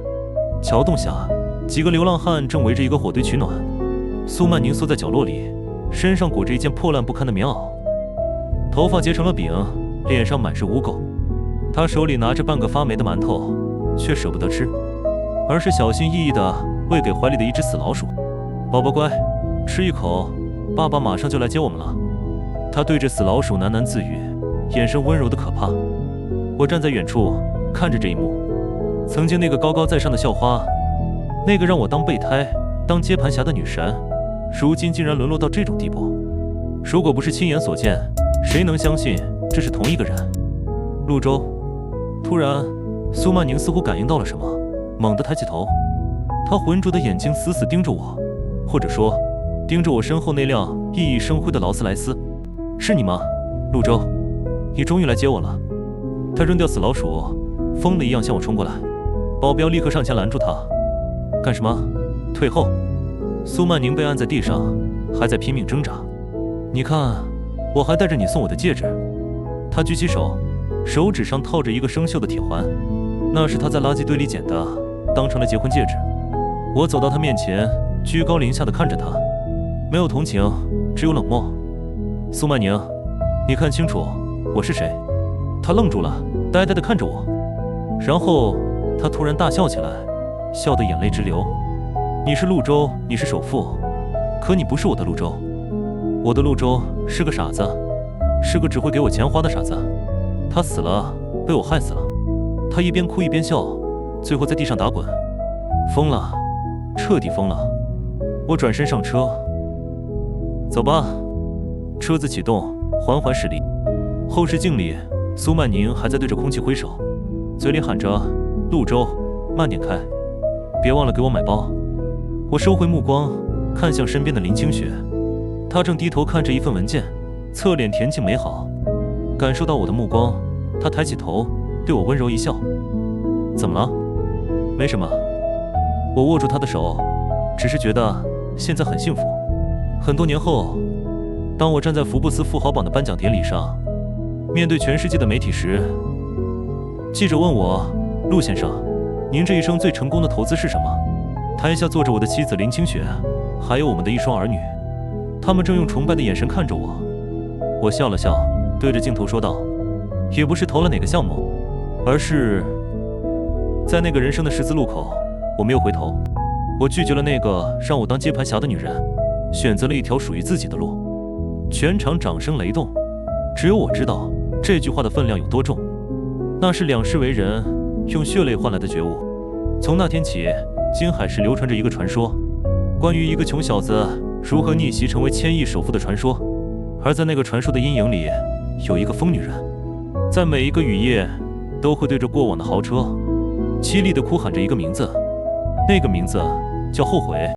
桥洞下，几个流浪汉正围着一个火堆取暖。苏曼宁缩在角落里，身上裹着一件破烂不堪的棉袄，头发结成了饼，脸上满是污垢。他手里拿着半个发霉的馒头，却舍不得吃，而是小心翼翼地喂给怀里的一只死老鼠。宝宝乖，吃一口，爸爸马上就来接我们了。他对着死老鼠喃喃自语，眼神温柔的可怕。我站在远处看着这一幕，曾经那个高高在上的校花，那个让我当备胎、当接盘侠的女神，如今竟然沦落到这种地步。如果不是亲眼所见，谁能相信这是同一个人？陆舟。突然，苏曼宁似乎感应到了什么，猛地抬起头，她浑浊的眼睛死死盯着我，或者说，盯着我身后那辆熠熠生辉的劳斯莱斯。是你吗，陆舟？你终于来接我了。他扔掉死老鼠，疯了一样向我冲过来。保镖立刻上前拦住他。干什么？退后！苏曼宁被按在地上，还在拼命挣扎。你看，我还戴着你送我的戒指。他举起手，手指上套着一个生锈的铁环，那是他在垃圾堆里捡的，当成了结婚戒指。我走到他面前，居高临下的看着他，没有同情，只有冷漠。苏曼宁，你看清楚我是谁？他愣住了，呆呆地看着我，然后他突然大笑起来，笑得眼泪直流。你是陆舟，你是首富，可你不是我的陆舟。我的陆舟是个傻子，是个只会给我钱花的傻子。他死了，被我害死了。他一边哭一边笑，最后在地上打滚。疯了，彻底疯了。我转身上车，走吧。车子启动，缓缓驶离。后视镜里，苏曼宁还在对着空气挥手，嘴里喊着：“陆舟，慢点开，别忘了给我买包。”我收回目光，看向身边的林清雪，她正低头看着一份文件，侧脸恬静美好。感受到我的目光，她抬起头，对我温柔一笑：“怎么了？”“没什么。”我握住她的手，只是觉得现在很幸福。很多年后，当我站在福布斯富豪榜的颁奖典礼上，面对全世界的媒体时，记者问我：“陆先生，您这一生最成功的投资是什么？”台下坐着我的妻子林清雪，还有我们的一双儿女，他们正用崇拜的眼神看着我。我笑了笑，对着镜头说道：“也不是投了哪个项目，而是在那个人生的十字路口，我没有回头，我拒绝了那个让我当接盘侠的女人，选择了一条属于自己的路。”全场掌声雷动，只有我知道这句话的分量有多重。那是两世为人用血泪换来的觉悟。从那天起，京海市流传着一个传说，关于一个穷小子如何逆袭成为1000亿首富的传说。而在那个传说的阴影里，有一个疯女人，在每一个雨夜都会对着过往的豪车凄厉地哭喊着一个名字，那个名字叫后悔。